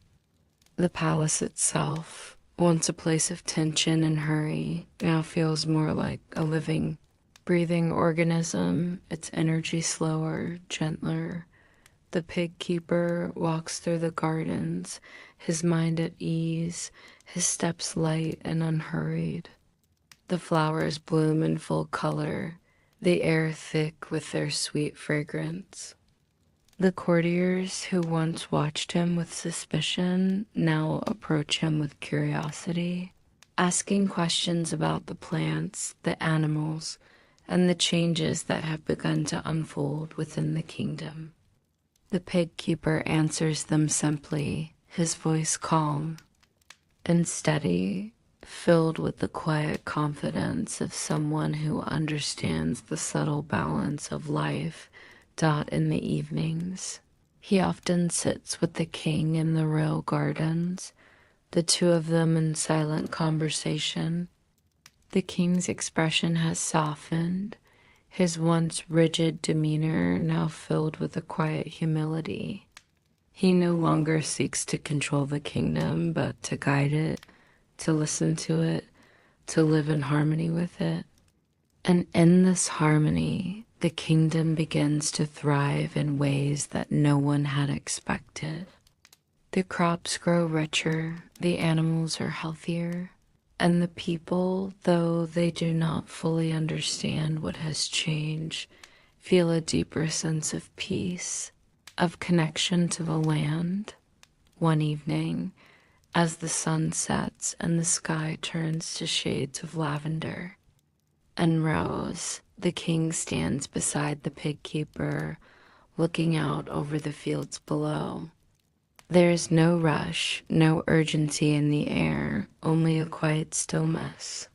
The palace itself, once a place of tension and hurry, now feels more like a living, breathing organism, its energy slower, gentler. The pig keeper walks through the gardens, his mind at ease, his steps light and unhurried. The flowers bloom in full color, the air thick with their sweet fragrance. The courtiers who once watched him with suspicion now approach him with curiosity, asking questions about the plants, the animals, and the changes that have begun to unfold within the kingdom. The pig keeper answers them simply, his voice calm and steady, filled with the quiet confidence of someone who understands the subtle balance of life. In the evenings, he often sits with the king in the royal gardens, the two of them in silent conversation. The king's expression has softened, his once rigid demeanor now filled with a quiet humility. He no longer seeks to control the kingdom, but to guide it, to listen to it, to live in harmony with it. And in this harmony, the kingdom begins to thrive in ways that no one had expected. The crops grow richer, the animals are healthier, and the people, though they do not fully understand what has changed, feel a deeper sense of peace, of connection to the land. One evening, as the sun sets and the sky turns to shades of lavender and rose, the king stands beside the pig keeper, looking out over the fields below. There is no rush, no urgency in the air, only a quiet stillness.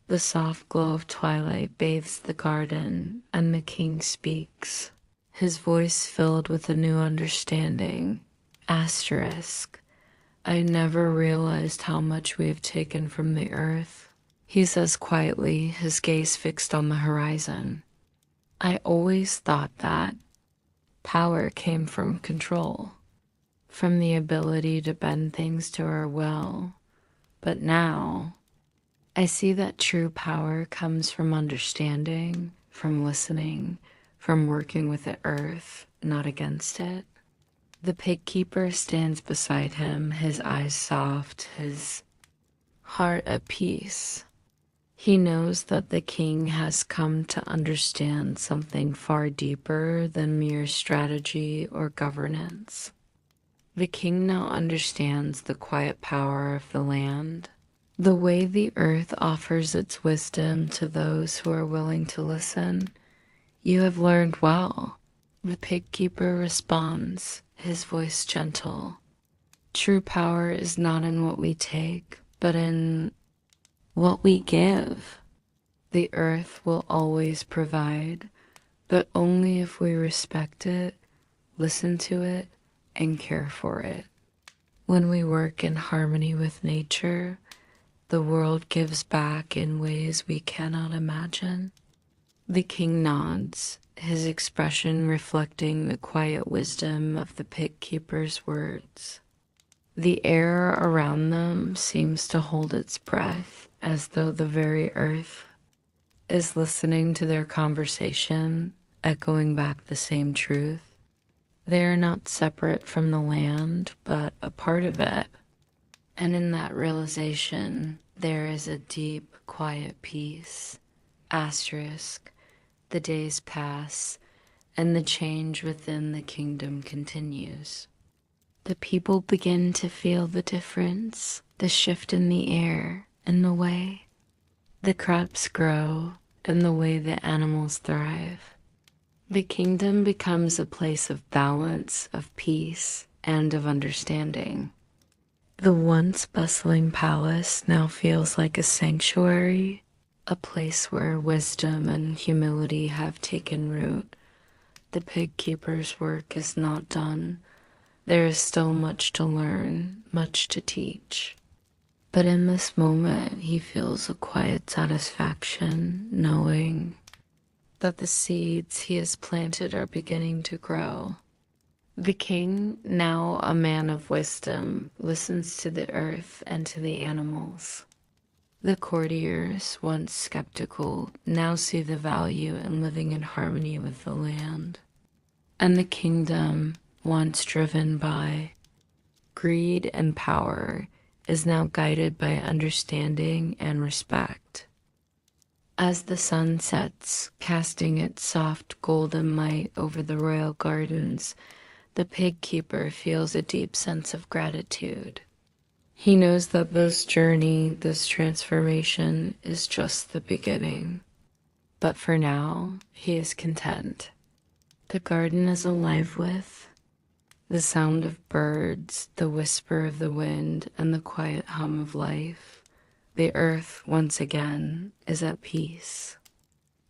The soft glow of twilight bathes the garden, and the king speaks, his voice filled with a new understanding. Asterisk. I never realized how much we have taken from the earth. He says quietly, his gaze fixed on the horizon. I always thought that power came from control, from the ability to bend things to our will. But now, I see that true power comes from understanding, from listening, from working with the earth, not against it. The pig keeper stands beside him, his eyes soft, his heart at peace. He knows that the king has come to understand something far deeper than mere strategy or governance. The king now understands the quiet power of the land, the way the earth offers its wisdom to those who are willing to listen. You have learned well. The pig keeper responds, his voice gentle. True power is not in what we take, but in what we give. The earth will always provide, but only if we respect it, listen to it, and care for it. When we work in harmony with nature, the world gives back in ways we cannot imagine. The king nods, his expression reflecting the quiet wisdom of the pig keeper's words. The air around them seems to hold its breath, as though the very earth is listening to their conversation, echoing back the same truth. They are not separate from the land, but a part of it. And in that realization, there is a deep, quiet peace. Asterisk. The days pass, and the change within the kingdom continues. The people begin to feel the difference, the shift in the air, and the way the crops grow, and the way the animals thrive. The kingdom becomes a place of balance, of peace, and of understanding. The once bustling palace now feels like a sanctuary, a place where wisdom and humility have taken root. The pig keeper's work is not done. There is still much to learn, much to teach. But in this moment, he feels a quiet satisfaction, knowing that the seeds he has planted are beginning to grow. The king, now a man of wisdom, listens to the earth and to the animals. The courtiers, once skeptical, now see the value in living in harmony with the land. And the kingdom, once driven by greed and power, is now guided by understanding and respect. As the sun sets, casting its soft golden light over the royal gardens, the pig keeper feels a deep sense of gratitude. He knows that this journey, this transformation, is just the beginning. But for now, he is content. The garden is alive with the sound of birds, the whisper of the wind, and the quiet hum of life. The earth, once again, is at peace.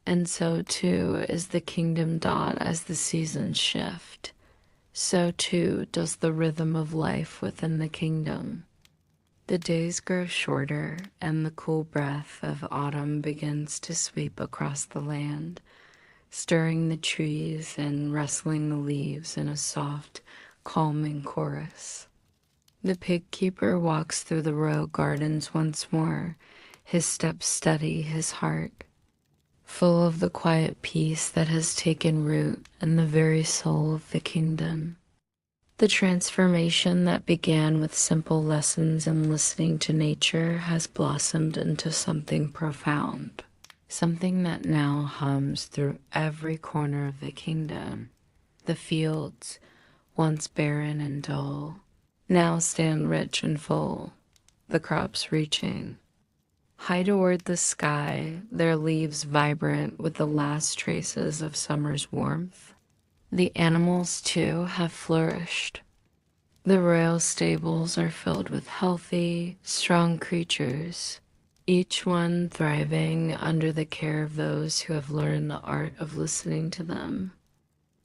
And so too is the kingdom dot as the seasons shift. So too does the rhythm of life within the kingdom. The days grow shorter, and the cool breath of autumn begins to sweep across the land, stirring the trees and rustling the leaves in a soft, calming chorus. The pig keeper walks through the royal gardens once more, his steps steady, his heart full of the quiet peace that has taken root in the very soul of the kingdom. The transformation that began with simple lessons and listening to nature has blossomed into something profound, something that now hums through every corner of the kingdom. The fields, once barren and dull, now stand rich and full, the crops reaching high toward the sky, their leaves vibrant with the last traces of summer's warmth. The animals, too, have flourished. The royal stables are filled with healthy, strong creatures, each one thriving under the care of those who have learned the art of listening to them.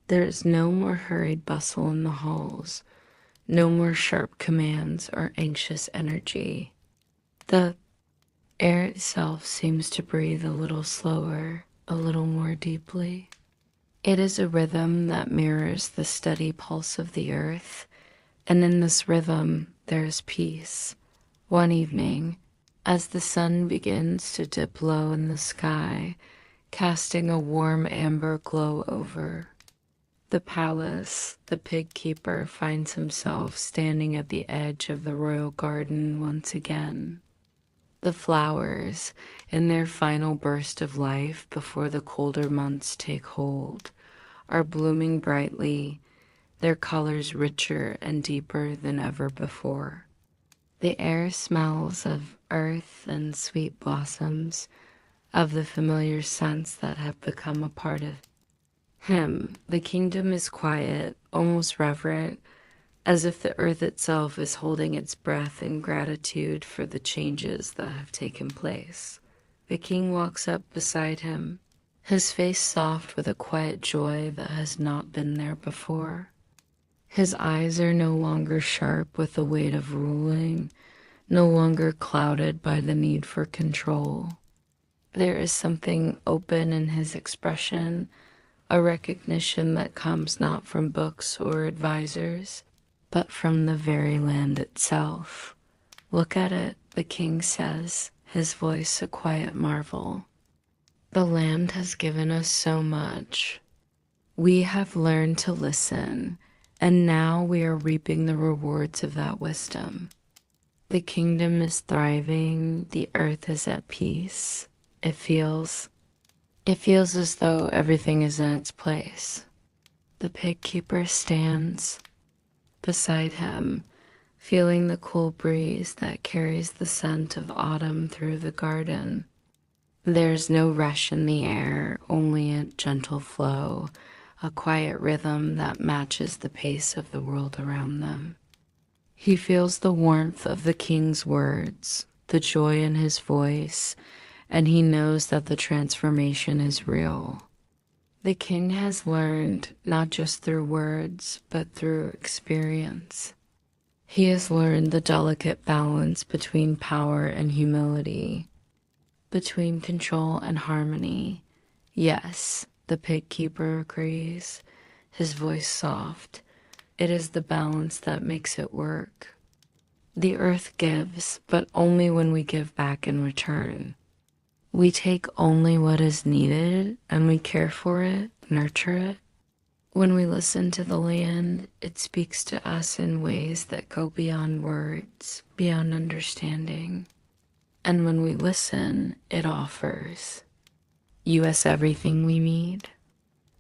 There is no more hurried bustle in the halls, no more sharp commands or anxious energy. The air itself seems to breathe a little slower, a little more deeply. It is a rhythm that mirrors the steady pulse of the earth, and in this rhythm there is peace. One evening, as the sun begins to dip low in the sky, casting a warm amber glow over the palace, the pig keeper finds himself standing at the edge of the royal garden once again. The flowers, in their final burst of life before the colder months take hold, are blooming brightly, their colors richer and deeper than ever before. The air smells of earth and sweet blossoms, of the familiar scents that have become a part of him. The kingdom is quiet, almost reverent, as if the earth itself is holding its breath in gratitude for the changes that have taken place. The king walks up beside him, his face soft with a quiet joy that has not been there before. His eyes are no longer sharp with the weight of ruling, no longer clouded by the need for control. There is something open in his expression, a recognition that comes not from books or advisors, but from the very land itself. "Look at it," the king says, his voice a quiet marvel. "The land has given us so much. We have learned to listen, and now we are reaping the rewards of that wisdom. The kingdom is thriving, the earth is at peace. It feels as though everything is in its place." The pig keeper stands beside him, feeling the cool breeze that carries the scent of autumn through the garden. There's no rush in the air, only a gentle flow, a quiet rhythm that matches the pace of the world around them. He feels the warmth of the king's words, the joy in his voice, and he knows that the transformation is real. The king has learned, not just through words, but through experience. He has learned the delicate balance between power and humility, between control and harmony. Yes, The pig keeper agrees, his voice soft. It is the balance that makes it work. The earth gives, but only when we give back in return. We take only what is needed and we care for it, nurture it. When we listen to the land, it speaks to us in ways that go beyond words, beyond understanding. And when we listen, it offers us everything we need.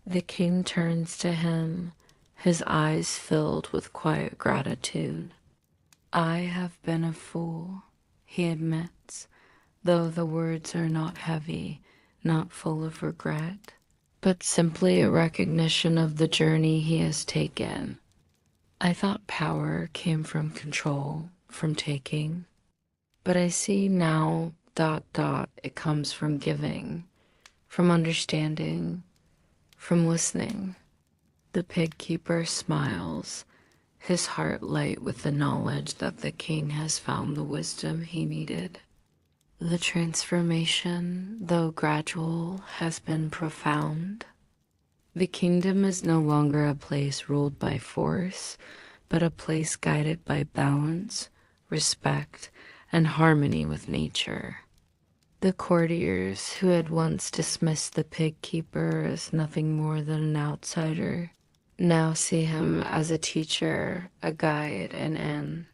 The king turns to him, his eyes filled with quiet gratitude. I have been a fool, he admits, though the words are not heavy, not full of regret, but simply a recognition of the journey he has taken. I thought power came from control, from taking, but I see now, it comes from giving, from understanding, from listening. The pig keeper smiles, his heart light with the knowledge that the king has found the wisdom he needed. The transformation, though gradual, has been profound. The kingdom is no longer a place ruled by force, but a place guided by balance, respect, and harmony with nature. The courtiers who had once dismissed the pig keeper as nothing more than an outsider now see him as a teacher, a guide, and in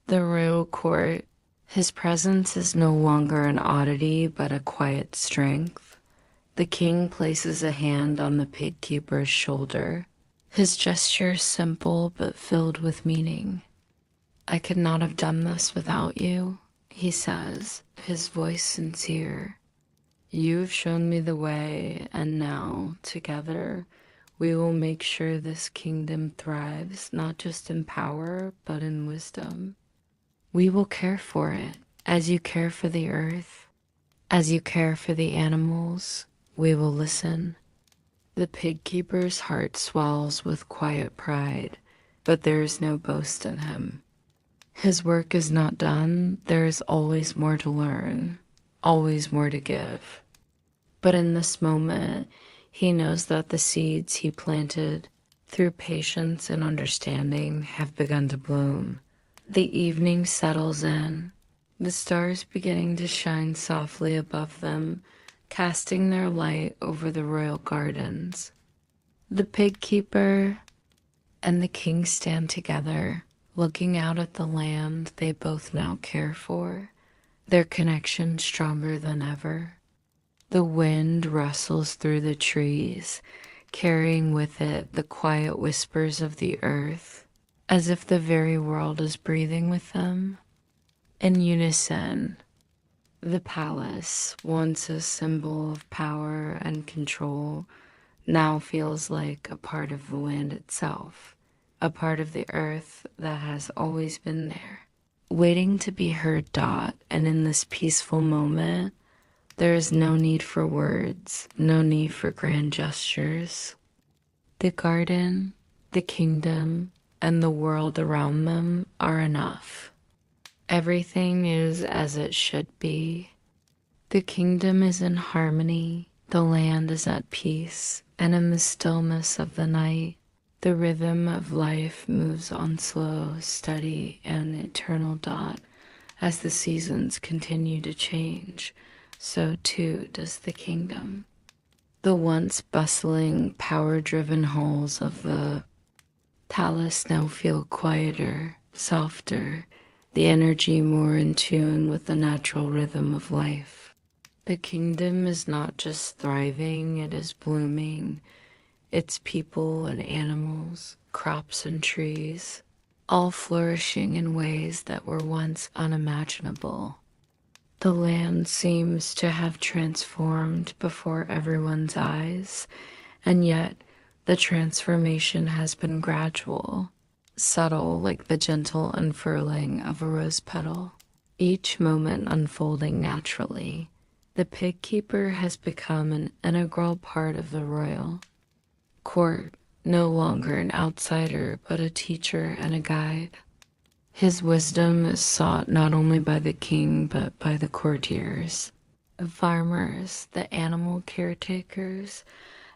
the royal court, his presence is no longer an oddity but a quiet strength. The king places a hand on the pig keeper's shoulder, his gesture simple but filled with meaning. I could not have done this without you, he says, his voice sincere. You've shown me the way, and now, together, we will make sure this kingdom thrives, not just in power, but in wisdom. We will care for it, as you care for the earth, as you care for the animals. We will listen. The pig keeper's heart swells with quiet pride, but there is no boast in him. His work is not done. There is always more to learn, always more to give. But in this moment, he knows that the seeds he planted through patience and understanding have begun to bloom. The evening settles in, the stars beginning to shine softly above them, casting their light over the royal gardens. The pig keeper and the king stand together, looking out at the land they both now care for, their connection stronger than ever. The wind rustles through the trees, carrying with it the quiet whispers of the earth, as if the very world is breathing with them. In unison, the palace, once a symbol of power and control, now feels like a part of the land itself, a part of the earth that has always been there, waiting to be heard. And in this peaceful moment, there is no need for words, no need for grand gestures. The garden, the kingdom, and the world around them are enough. Everything is as it should be. The kingdom is in harmony, the land is at peace, and in the stillness of the night, the rhythm of life moves on slow, steady, and eternal. As the seasons continue to change, so too does the kingdom. The once bustling, power-driven halls of the palace now feel quieter, softer, the energy more in tune with the natural rhythm of life. The kingdom is not just thriving, it is blooming. Its people and animals, crops and trees, all flourishing in ways that were once unimaginable. The land seems to have transformed before everyone's eyes, and yet the transformation has been gradual, subtle like the gentle unfurling of a rose petal, each moment unfolding naturally. The pig keeper has become an integral part of the royal court, no longer an outsider, but a teacher and a guide. His wisdom is sought not only by the king, but by the courtiers, the farmers, the animal caretakers,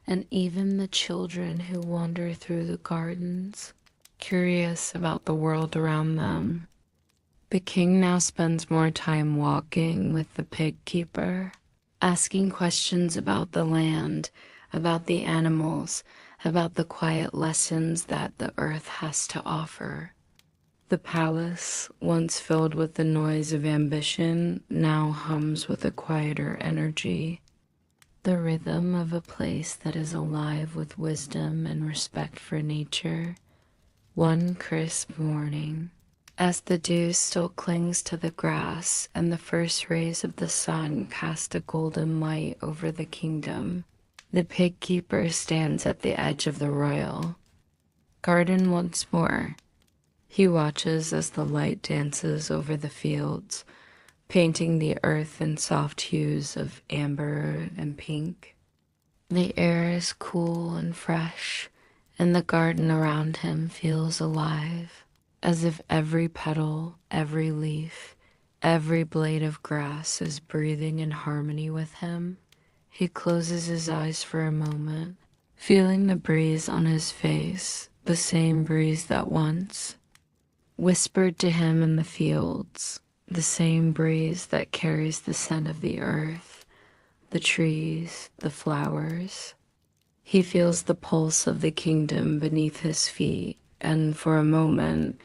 and even the children who wander through the gardens, curious about the world around them. The king now spends more time walking with the pig keeper, asking questions about the land, about the animals, about the quiet lessons that the earth has to offer. The palace, once filled with the noise of ambition, now hums with a quieter energy. The rhythm of a place that is alive with wisdom and respect for nature. One crisp morning, as the dew still clings to the grass and the first rays of the sun cast a golden light over the kingdom, the pig keeper stands at the edge of the royal garden once more. He watches as the light dances over the fields, painting the earth in soft hues of amber and pink. The air is cool and fresh, and the garden around him feels alive, as if every petal, every leaf, every blade of grass is breathing in harmony with him. He closes his eyes for a moment, feeling the breeze on his face, the same breeze that once whispered to him in the fields, the same breeze that carries the scent of the earth, the trees, the flowers. He feels the pulse of the kingdom beneath his feet, and for a moment,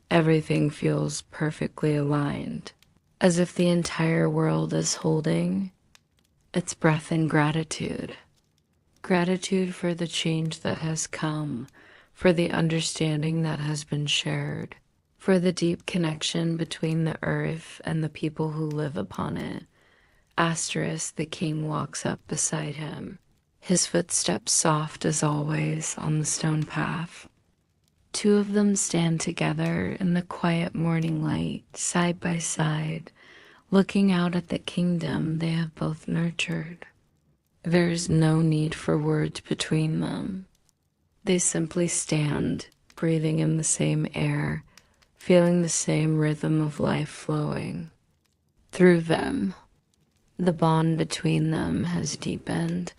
everything feels perfectly aligned, as if the entire world is holding its breath in gratitude. Gratitude for the change that has come, for the understanding that has been shared, for the deep connection between the earth and the people who live upon it. The king walks up beside him, his footsteps soft as always on the stone path. Two of them stand together in the quiet morning light, side by side, looking out at the kingdom they have both nurtured. There is no need for words between them. They simply stand, breathing in the same air, feeling the same rhythm of life flowing through them. The bond between them has deepened,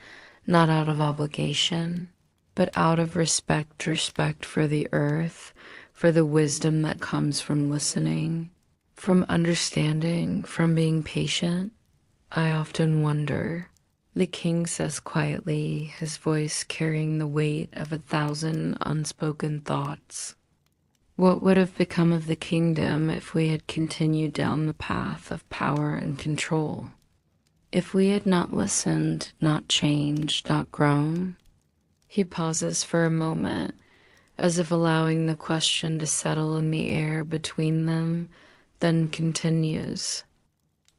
not out of obligation, but out of respect for the earth, for the wisdom that comes from listening, from understanding, from being patient. I often wonder, the king says quietly, his voice carrying the weight of 1,000 unspoken thoughts. What would have become of the kingdom if we had continued down the path of power and control? If we had not listened, not changed, not grown? He pauses for a moment, as if allowing the question to settle in the air between them, then continues,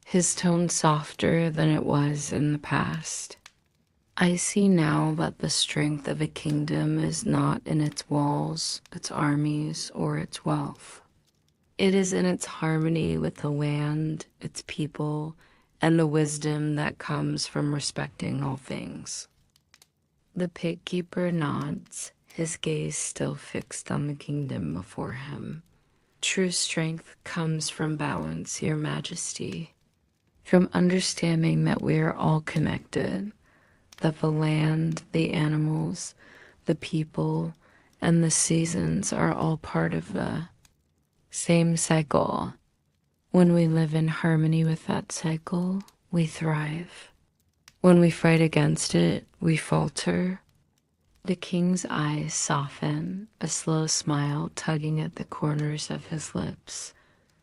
his tone softer than it was in the past. I see now that the strength of a kingdom is not in its walls, its armies, or its wealth. It is in its harmony with the land, its people, and the wisdom that comes from respecting all things. The pig keeper nods, his gaze still fixed on the kingdom before him. True strength comes from balance, Your Majesty, from understanding that we are all connected, that the land, the animals, the people, and the seasons are all part of the same cycle. When we live in harmony with that cycle, we thrive. When we fight against it, we falter. The king's eyes soften, a slow smile tugging at the corners of his lips.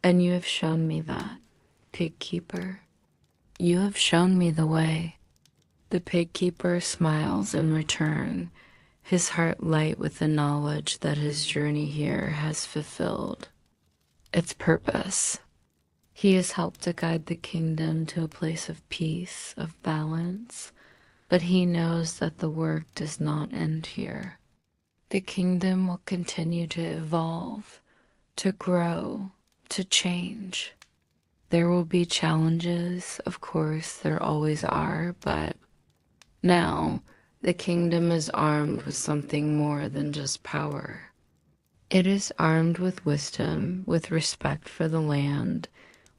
And you have shown me that, pig keeper. You have shown me the way. The pig keeper smiles in return, his heart light with the knowledge that his journey here has fulfilled its purpose. He has helped to guide the kingdom to a place of peace, of balance, but he knows that the work does not end here. The kingdom will continue to evolve, to grow, to change. There will be challenges, of course, there always are, but now the kingdom is armed with something more than just power. It is armed with wisdom, with respect for the land,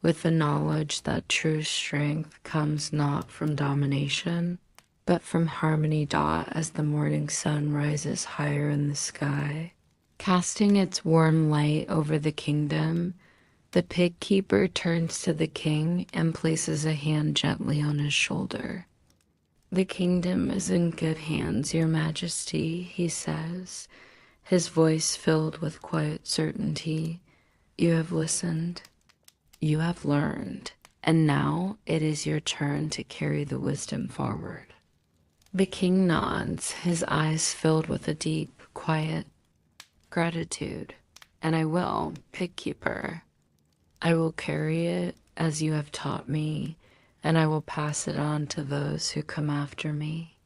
with the knowledge that true strength comes not from domination, but from harmony dot as the morning sun rises higher in the sky, casting its warm light over the kingdom. The pig keeper turns to the king and places a hand gently on his shoulder. "The kingdom is in good hands, your majesty," he says, his voice filled with quiet certainty. "You have listened, you have learned, and now it is your turn to carry the wisdom forward." The king nods, his eyes filled with a deep, quiet gratitude. "And I will, pig keeper. I will carry it as you have taught me, and I will pass it on to those who come after me.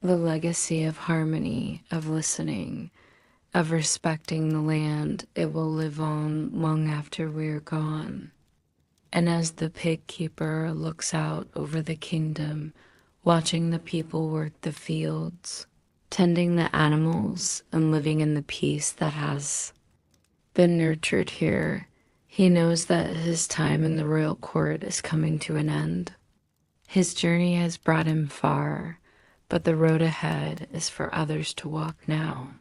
The legacy of harmony, of listening, of respecting the land, it will live on long after we are gone." And as the pig keeper looks out over the kingdom, watching the people work the fields, tending the animals, and living in the peace that has been nurtured here, he knows that his time in the royal court is coming to an end. His journey has brought him far, but the road ahead is for others to walk now.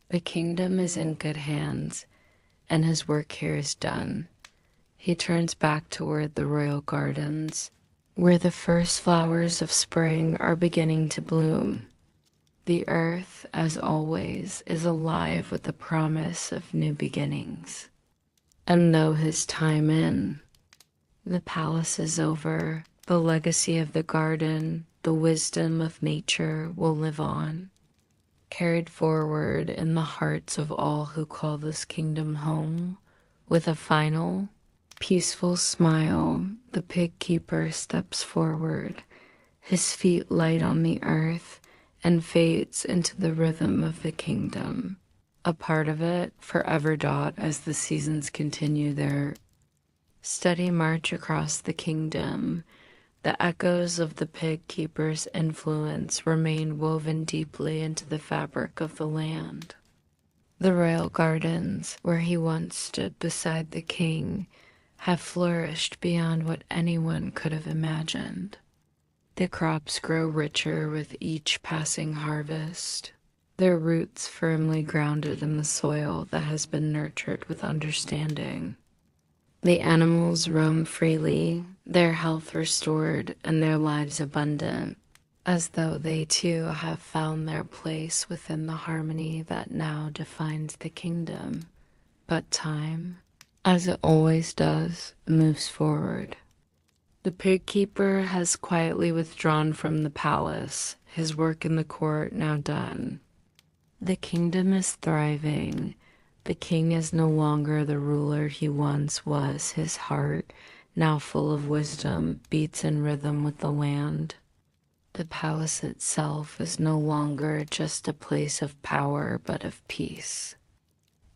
The kingdom is in good hands, and his work here is done. He turns back toward the royal gardens, where the first flowers of spring are beginning to bloom. The earth, as always, is alive with the promise of new beginnings. And though his time in the palace is over, the legacy of the garden, the wisdom of nature will live on, carried forward in the hearts of all who call this kingdom home. With a final, peaceful smile, the pig keeper steps forward, his feet light on the earth, and fades into the rhythm of the kingdom, a part of it forever dot as the seasons continue their steady march across the kingdom. The echoes of the pig keeper's influence remain woven deeply into the fabric of the land. The royal gardens, where he once stood beside the king, have flourished beyond what anyone could have imagined. The crops grow richer with each passing harvest, their roots firmly grounded in the soil that has been nurtured with understanding. The animals roam freely, their health restored and their lives abundant, as though they too have found their place within the harmony that now defines the kingdom. But time, as it always does, moves forward. The pig keeper has quietly withdrawn from the palace, his work in the court now done. The kingdom is thriving. The king is no longer the ruler he once was. His heart, now full of wisdom, beats in rhythm with the land. The palace itself is no longer just a place of power, but of peace.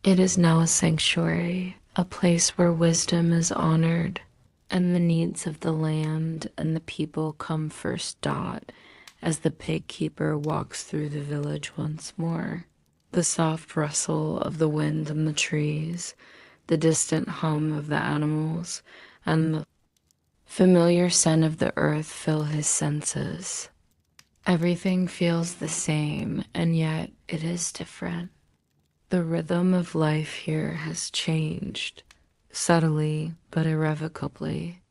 It is now a sanctuary, a place where wisdom is honored, and the needs of the land and the people come first dot as the pig keeper walks through the village once more. The soft rustle of the wind in the trees, the distant hum of the animals, and the familiar scent of the earth fill his senses. Everything feels the same, and yet it is different. The rhythm of life here has changed, subtly but irrevocably.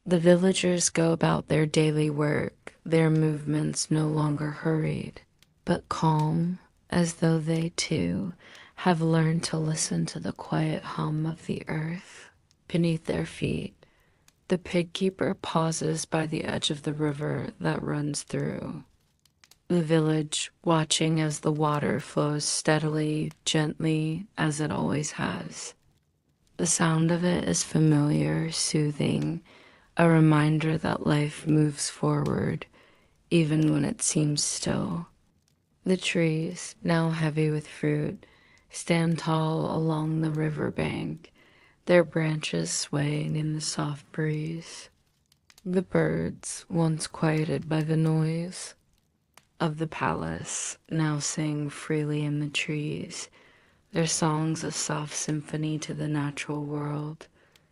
The villagers go about their daily work, their movements no longer hurried, but calm, as though they too have learned to listen to the quiet hum of the earth beneath their feet. The pig keeper pauses by the edge of the river that runs through the village, watching as the water flows steadily, gently, as it always has. The sound of it is familiar, soothing, a reminder that life moves forward, even when it seems still. The trees, now heavy with fruit, stand tall along the river bank, their branches swaying in the soft breeze. The birds, once quieted by the noise of the palace, now sing freely in the trees, their songs a soft symphony to the natural world.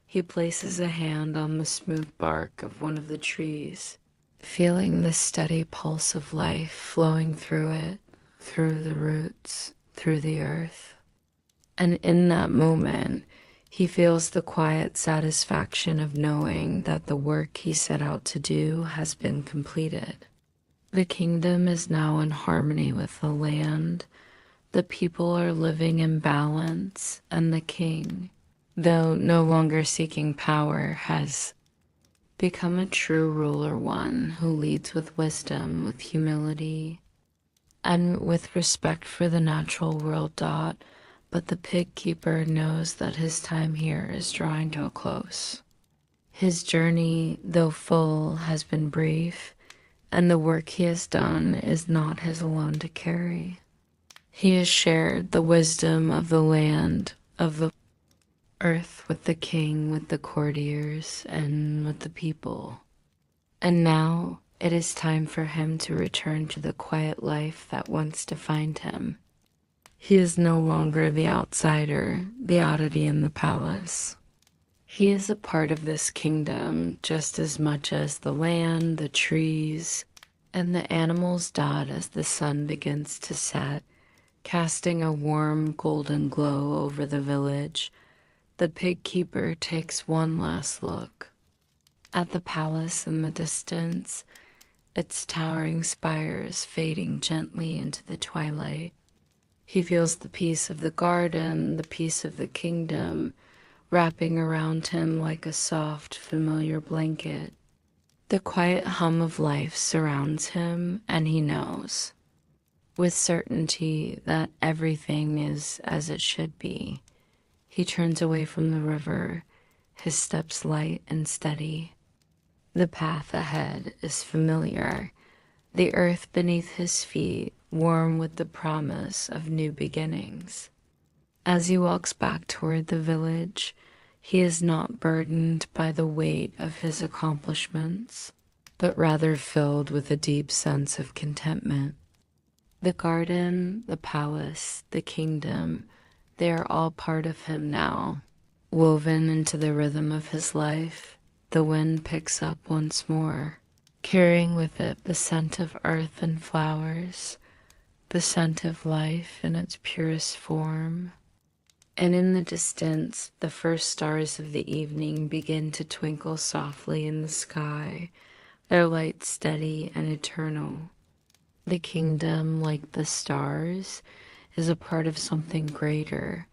He places a hand on the smooth bark of one of the trees, feeling the steady pulse of life flowing through it, through the roots, through the earth. And in that moment, he feels the quiet satisfaction of knowing that the work he set out to do has been completed. The kingdom is now in harmony with the land. The people are living in balance, and the king, though no longer seeking power, has become a true ruler, one who leads with wisdom, with humility, and with respect for the natural world. But the pig keeper knows that his time here is drawing to a close. His journey, though full, has been brief, and the work he has done is not his alone to carry. He has shared the wisdom of the land, of the earth, with the king, with the courtiers, and with the people. And now it is time for him to return to the quiet life that once defined him. He is no longer the outsider, the oddity in the palace. He is a part of this kingdom just as much as the land, the trees, and the animals dot as the sun begins to set, casting a warm golden glow over the village. The pig keeper takes one last look at the palace in the distance, its towering spires fading gently into the twilight. He feels the peace of the garden, the peace of the kingdom, wrapping around him like a soft, familiar blanket. The quiet hum of life surrounds him, and he knows, with certainty, that everything is as it should be. He turns away from the river, his steps light and steady. The path ahead is familiar, the earth beneath his feet warm with the promise of new beginnings. As he walks back toward the village, he is not burdened by the weight of his accomplishments, but rather filled with a deep sense of contentment. The garden, the palace, the kingdom, they are all part of him now, woven into the rhythm of his life. The wind picks up once more, carrying with it the scent of earth and flowers, the scent of life in its purest form. And in the distance, the first stars of the evening begin to twinkle softly in the sky, their light steady and eternal. The kingdom, like the stars, is a part of something greater,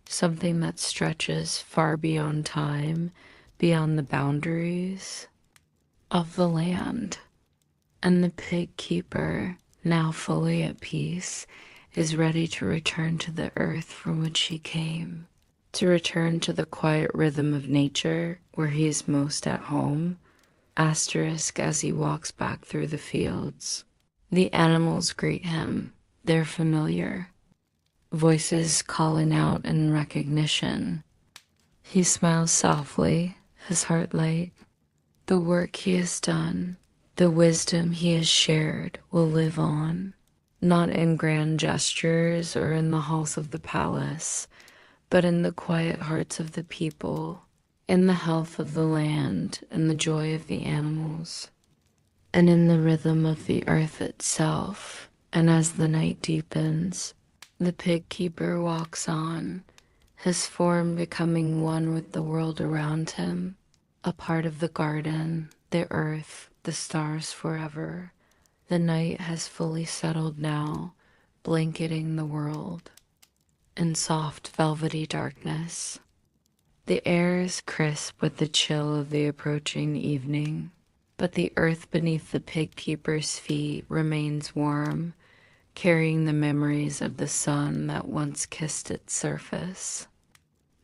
something that stretches far beyond time, beyond the boundaries of the land. And the pig keeper, now fully at peace, is ready to return to the earth from which he came, to return to the quiet rhythm of nature where he is most at home. Asterisk as he walks back through the fields. The animals greet him. They're familiar, voices calling out in recognition. He smiles softly, his heart light. The work he has done, the wisdom he has shared will live on, not in grand gestures or in the halls of the palace, but in the quiet hearts of the people, in the health of the land and the joy of the animals, and in the rhythm of the earth itself. And as the night deepens, the pig keeper walks on, his form becoming one with the world around him, a part of the garden, the earth, the stars forever. The night has fully settled now, blanketing the world in soft velvety darkness. The air is crisp with the chill of the approaching evening, but the earth beneath the pig keeper's feet remains warm, carrying the memories of the sun that once kissed its surface.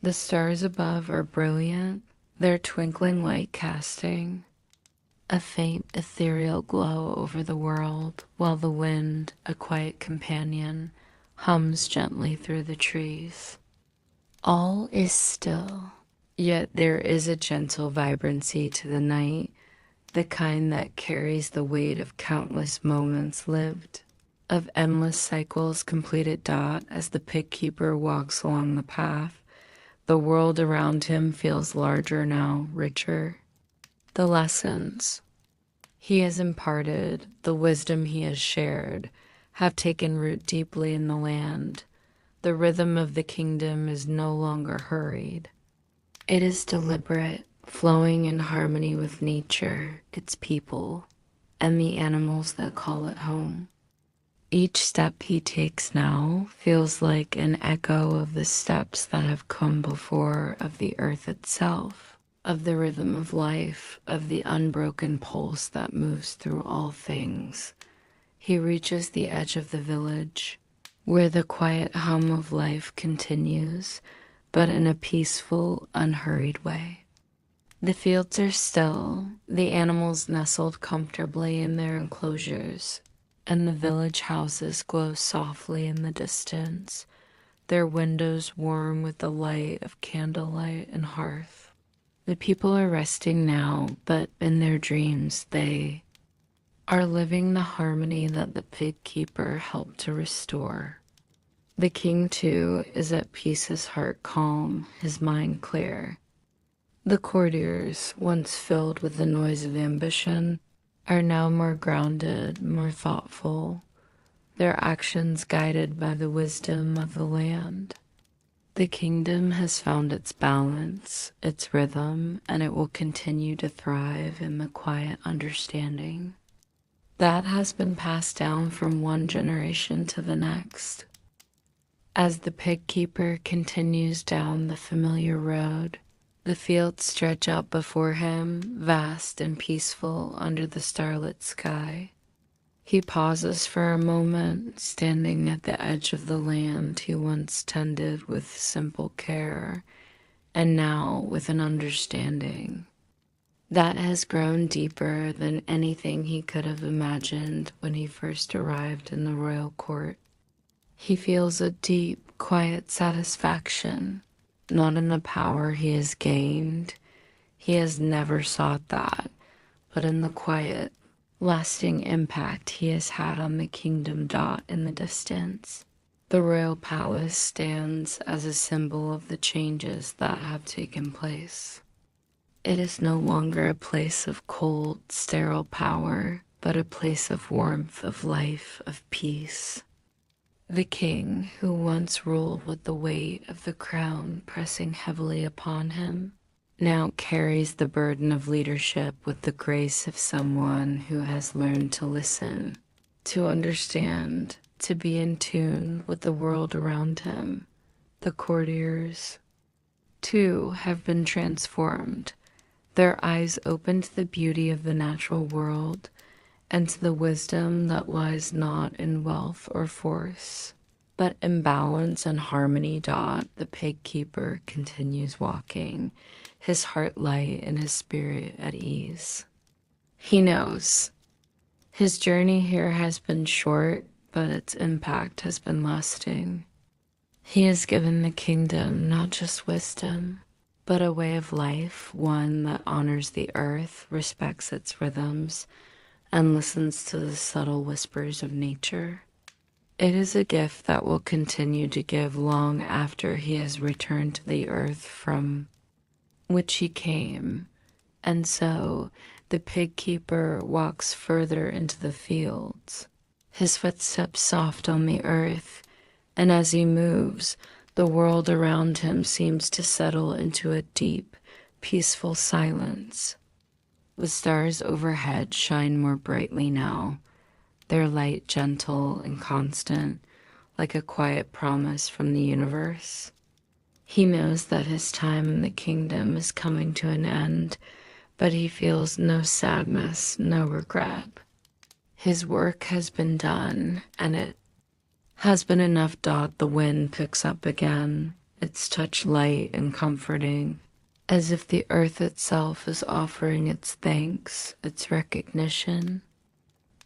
The stars above are brilliant, their twinkling light casting a faint ethereal glow over the world, while the wind, a quiet companion, hums gently through the trees. All is still, yet there is a gentle vibrancy to the night, the kind that carries the weight of countless moments lived, of endless cycles completed. As the pig keeper walks along the path, the world around him feels larger now, richer. The lessons, he has imparted, the wisdom he has shared, have taken root deeply in the land. The rhythm of the kingdom is no longer hurried. It is deliberate, flowing in harmony with nature, its people, and the animals that call it home. Each step he takes now feels like an echo of the steps that have come before, of the earth itself, of the rhythm of life, of the unbroken pulse that moves through all things. He reaches the edge of the village, where the quiet hum of life continues, but in a peaceful, unhurried way. The fields are still, the animals nestled comfortably in their enclosures, and the village houses glow softly in the distance, their windows warm with the light of candlelight and hearth. The people are resting now, but in their dreams they are living the harmony that the pig keeper helped to restore. The king, too, is at peace, his heart calm, his mind clear. The courtiers, once filled with the noise of ambition, are now more grounded, more thoughtful, their actions guided by the wisdom of the land. The kingdom has found its balance, its rhythm, and it will continue to thrive in the quiet understanding that has been passed down from one generation to the next. As the pig keeper continues down the familiar road, the fields stretch out before him, vast and peaceful under the starlit sky. He pauses for a moment, standing at the edge of the land he once tended with simple care, and now with an understanding that has grown deeper than anything he could have imagined when he first arrived in the royal court. He feels a deep, quiet satisfaction, not in the power he has gained. He has never sought that, but in the quiet, lasting impact he has had on the kingdom dot in the distance. The royal palace stands as a symbol of the changes that have taken place. It is no longer a place of cold, sterile power, but a place of warmth, of life, of peace. The king, who once ruled with the weight of the crown pressing heavily upon him, now carries the burden of leadership with the grace of someone who has learned to listen, to understand, to be in tune with the world around him. The courtiers, too, have been transformed, their eyes open to the beauty of the natural world and to the wisdom that lies not in wealth or force, but in balance and harmony. The pig keeper continues walking, his heart light and his spirit at ease. He knows his journey here has been short, but its impact has been lasting. He has given the kingdom not just wisdom, but a way of life, one that honors the earth, respects its rhythms, and listens to the subtle whispers of nature. It is a gift that will continue to give long after he has returned to the earth from which he came. And so the pig keeper walks further into the fields, his footsteps soft on the earth, and as he moves, the world around him seems to settle into a deep, peaceful silence. The stars overhead shine more brightly now, their light gentle and constant, like a quiet promise from the universe. He knows that his time in the kingdom is coming to an end, but he feels no sadness, no regret. His work has been done, and it has been enough. The wind picks up again, its touch light and comforting, as if the earth itself is offering its thanks, its recognition.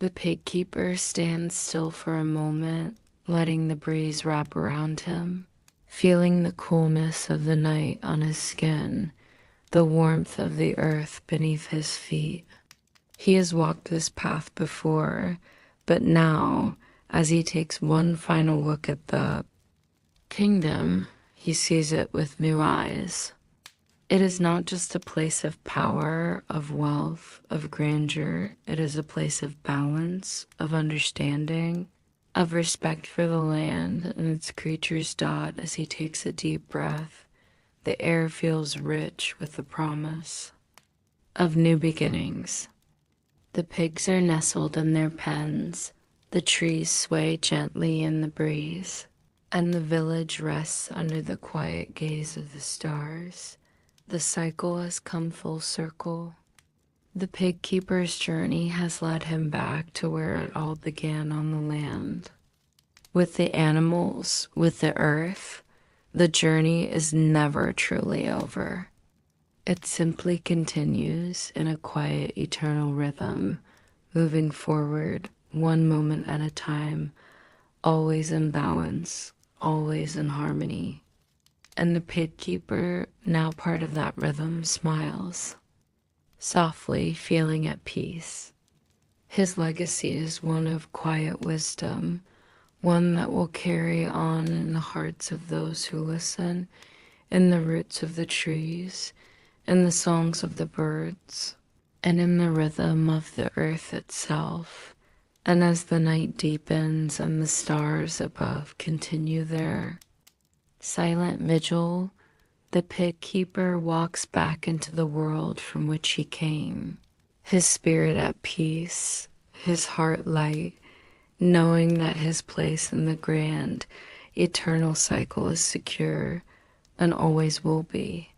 The pig keeper stands still for a moment, letting the breeze wrap around him, feeling the coolness of the night on his skin, the warmth of the earth beneath his feet. He has walked this path before, but now, as he takes one final look at the kingdom, he sees it with new eyes. It is not just a place of power, of wealth, of grandeur. It is a place of balance, of understanding, of respect for the land and its creatures. Dot as he takes a deep breath. The air feels rich with the promise of new beginnings. The pigs are nestled in their pens, the trees sway gently in the breeze, and the village rests under the quiet gaze of the stars. The cycle has come full circle. The pig keeper's journey has led him back to where it all began on the land. With the animals, with the earth, the journey is never truly over. It simply continues in a quiet, eternal rhythm, moving forward one moment at a time, always in balance, always in harmony. And the pig keeper, now part of that rhythm, smiles, softly feeling at peace. His legacy is one of quiet wisdom, one that will carry on in the hearts of those who listen, in the roots of the trees, in the songs of the birds, and in the rhythm of the earth itself. And as the night deepens and the stars above continue their silent vigil, the pig keeper walks back into the world from which he came, his spirit at peace, his heart light, knowing that his place in the grand, eternal cycle is secure and always will be.